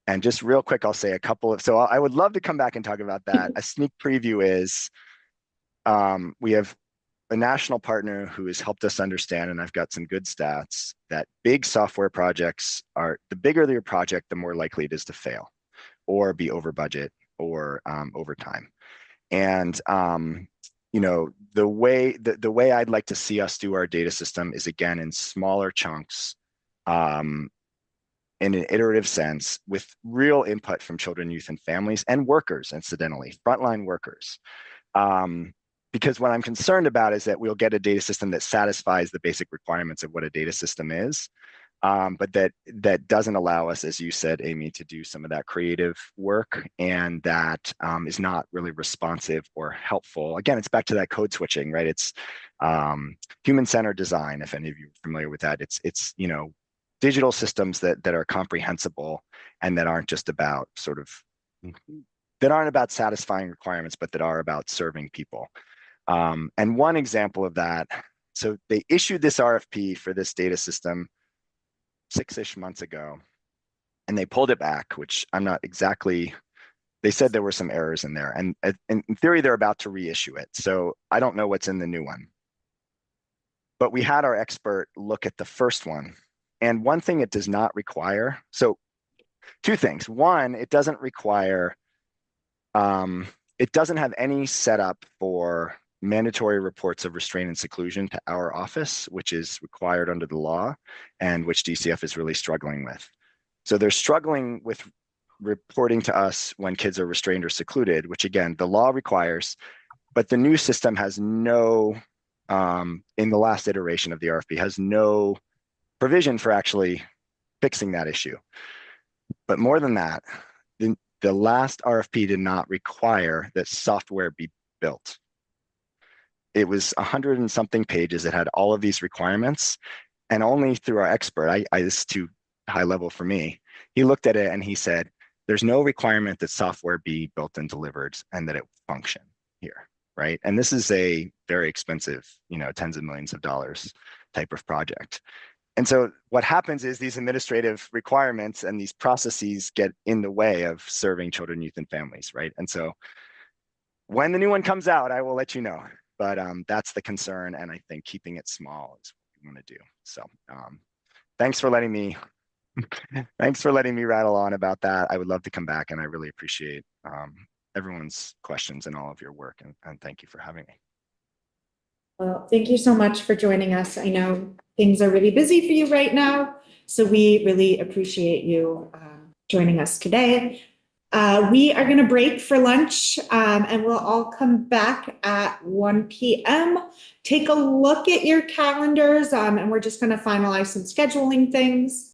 And just real quick, I'll say so I would love to come back and talk about that. A sneak preview is we have a national partner who has helped us understand, and I've got some good stats, that big software projects the bigger your project, the more likely it is to fail or be over budget or over time. And the way I'd like to see us do our data system is, again, in smaller chunks, in an iterative sense, with real input from children, youth, and families, and workers, incidentally, frontline workers. Because what I'm concerned about is that we'll get a data system that satisfies the basic requirements of what a data system is, but that doesn't allow us, as you said, Amy, to do some of that creative work, and that is not really responsive or helpful. Again, it's back to that code switching, right? It's human-centered design, if any of you are familiar with that. It's digital systems that are comprehensible and that aren't just about that aren't about satisfying requirements, but that are about serving people. And one example of that, so they issued this RFP for this data system 6-ish months ago, and they pulled it back, which I'm not exactly, they said there were some errors in there. And in theory, they're about to reissue it. So I don't know what's in the new one. But we had our expert look at the first one. And one thing it does not require, so two things. One, it doesn't require, it doesn't have any setup for mandatory reports of restraint and seclusion to our office, which is required under the law and which DCF is really struggling with. So they're struggling with reporting to us when kids are restrained or secluded, which again, the law requires, but the new system has no, in the last iteration of the RFP, has no provision for actually fixing that issue. But more than that, the last RFP did not require that software be built. It was 100 and something pages. It had all of these requirements, and only through our expert, this is too high level for me. He looked at it and he said, there's no requirement that software be built and delivered and that it function here, right? And this is a very expensive, tens of millions of dollars type of project. And so what happens is these administrative requirements and these processes get in the way of serving children, youth, and families, right? And so when the new one comes out, I will let you know. But that's the concern, and I think keeping it small is what we want to do. So thanks for letting me rattle on about that. I would love to come back, and I really appreciate everyone's questions and all of your work, and thank you for having me. Well, thank you so much for joining us. I know things are really busy for you right now, so we really appreciate you joining us today. We are going to break for lunch, and we'll all come back at 1 p.m. Take a look at your calendars, and we're just going to finalize some scheduling things.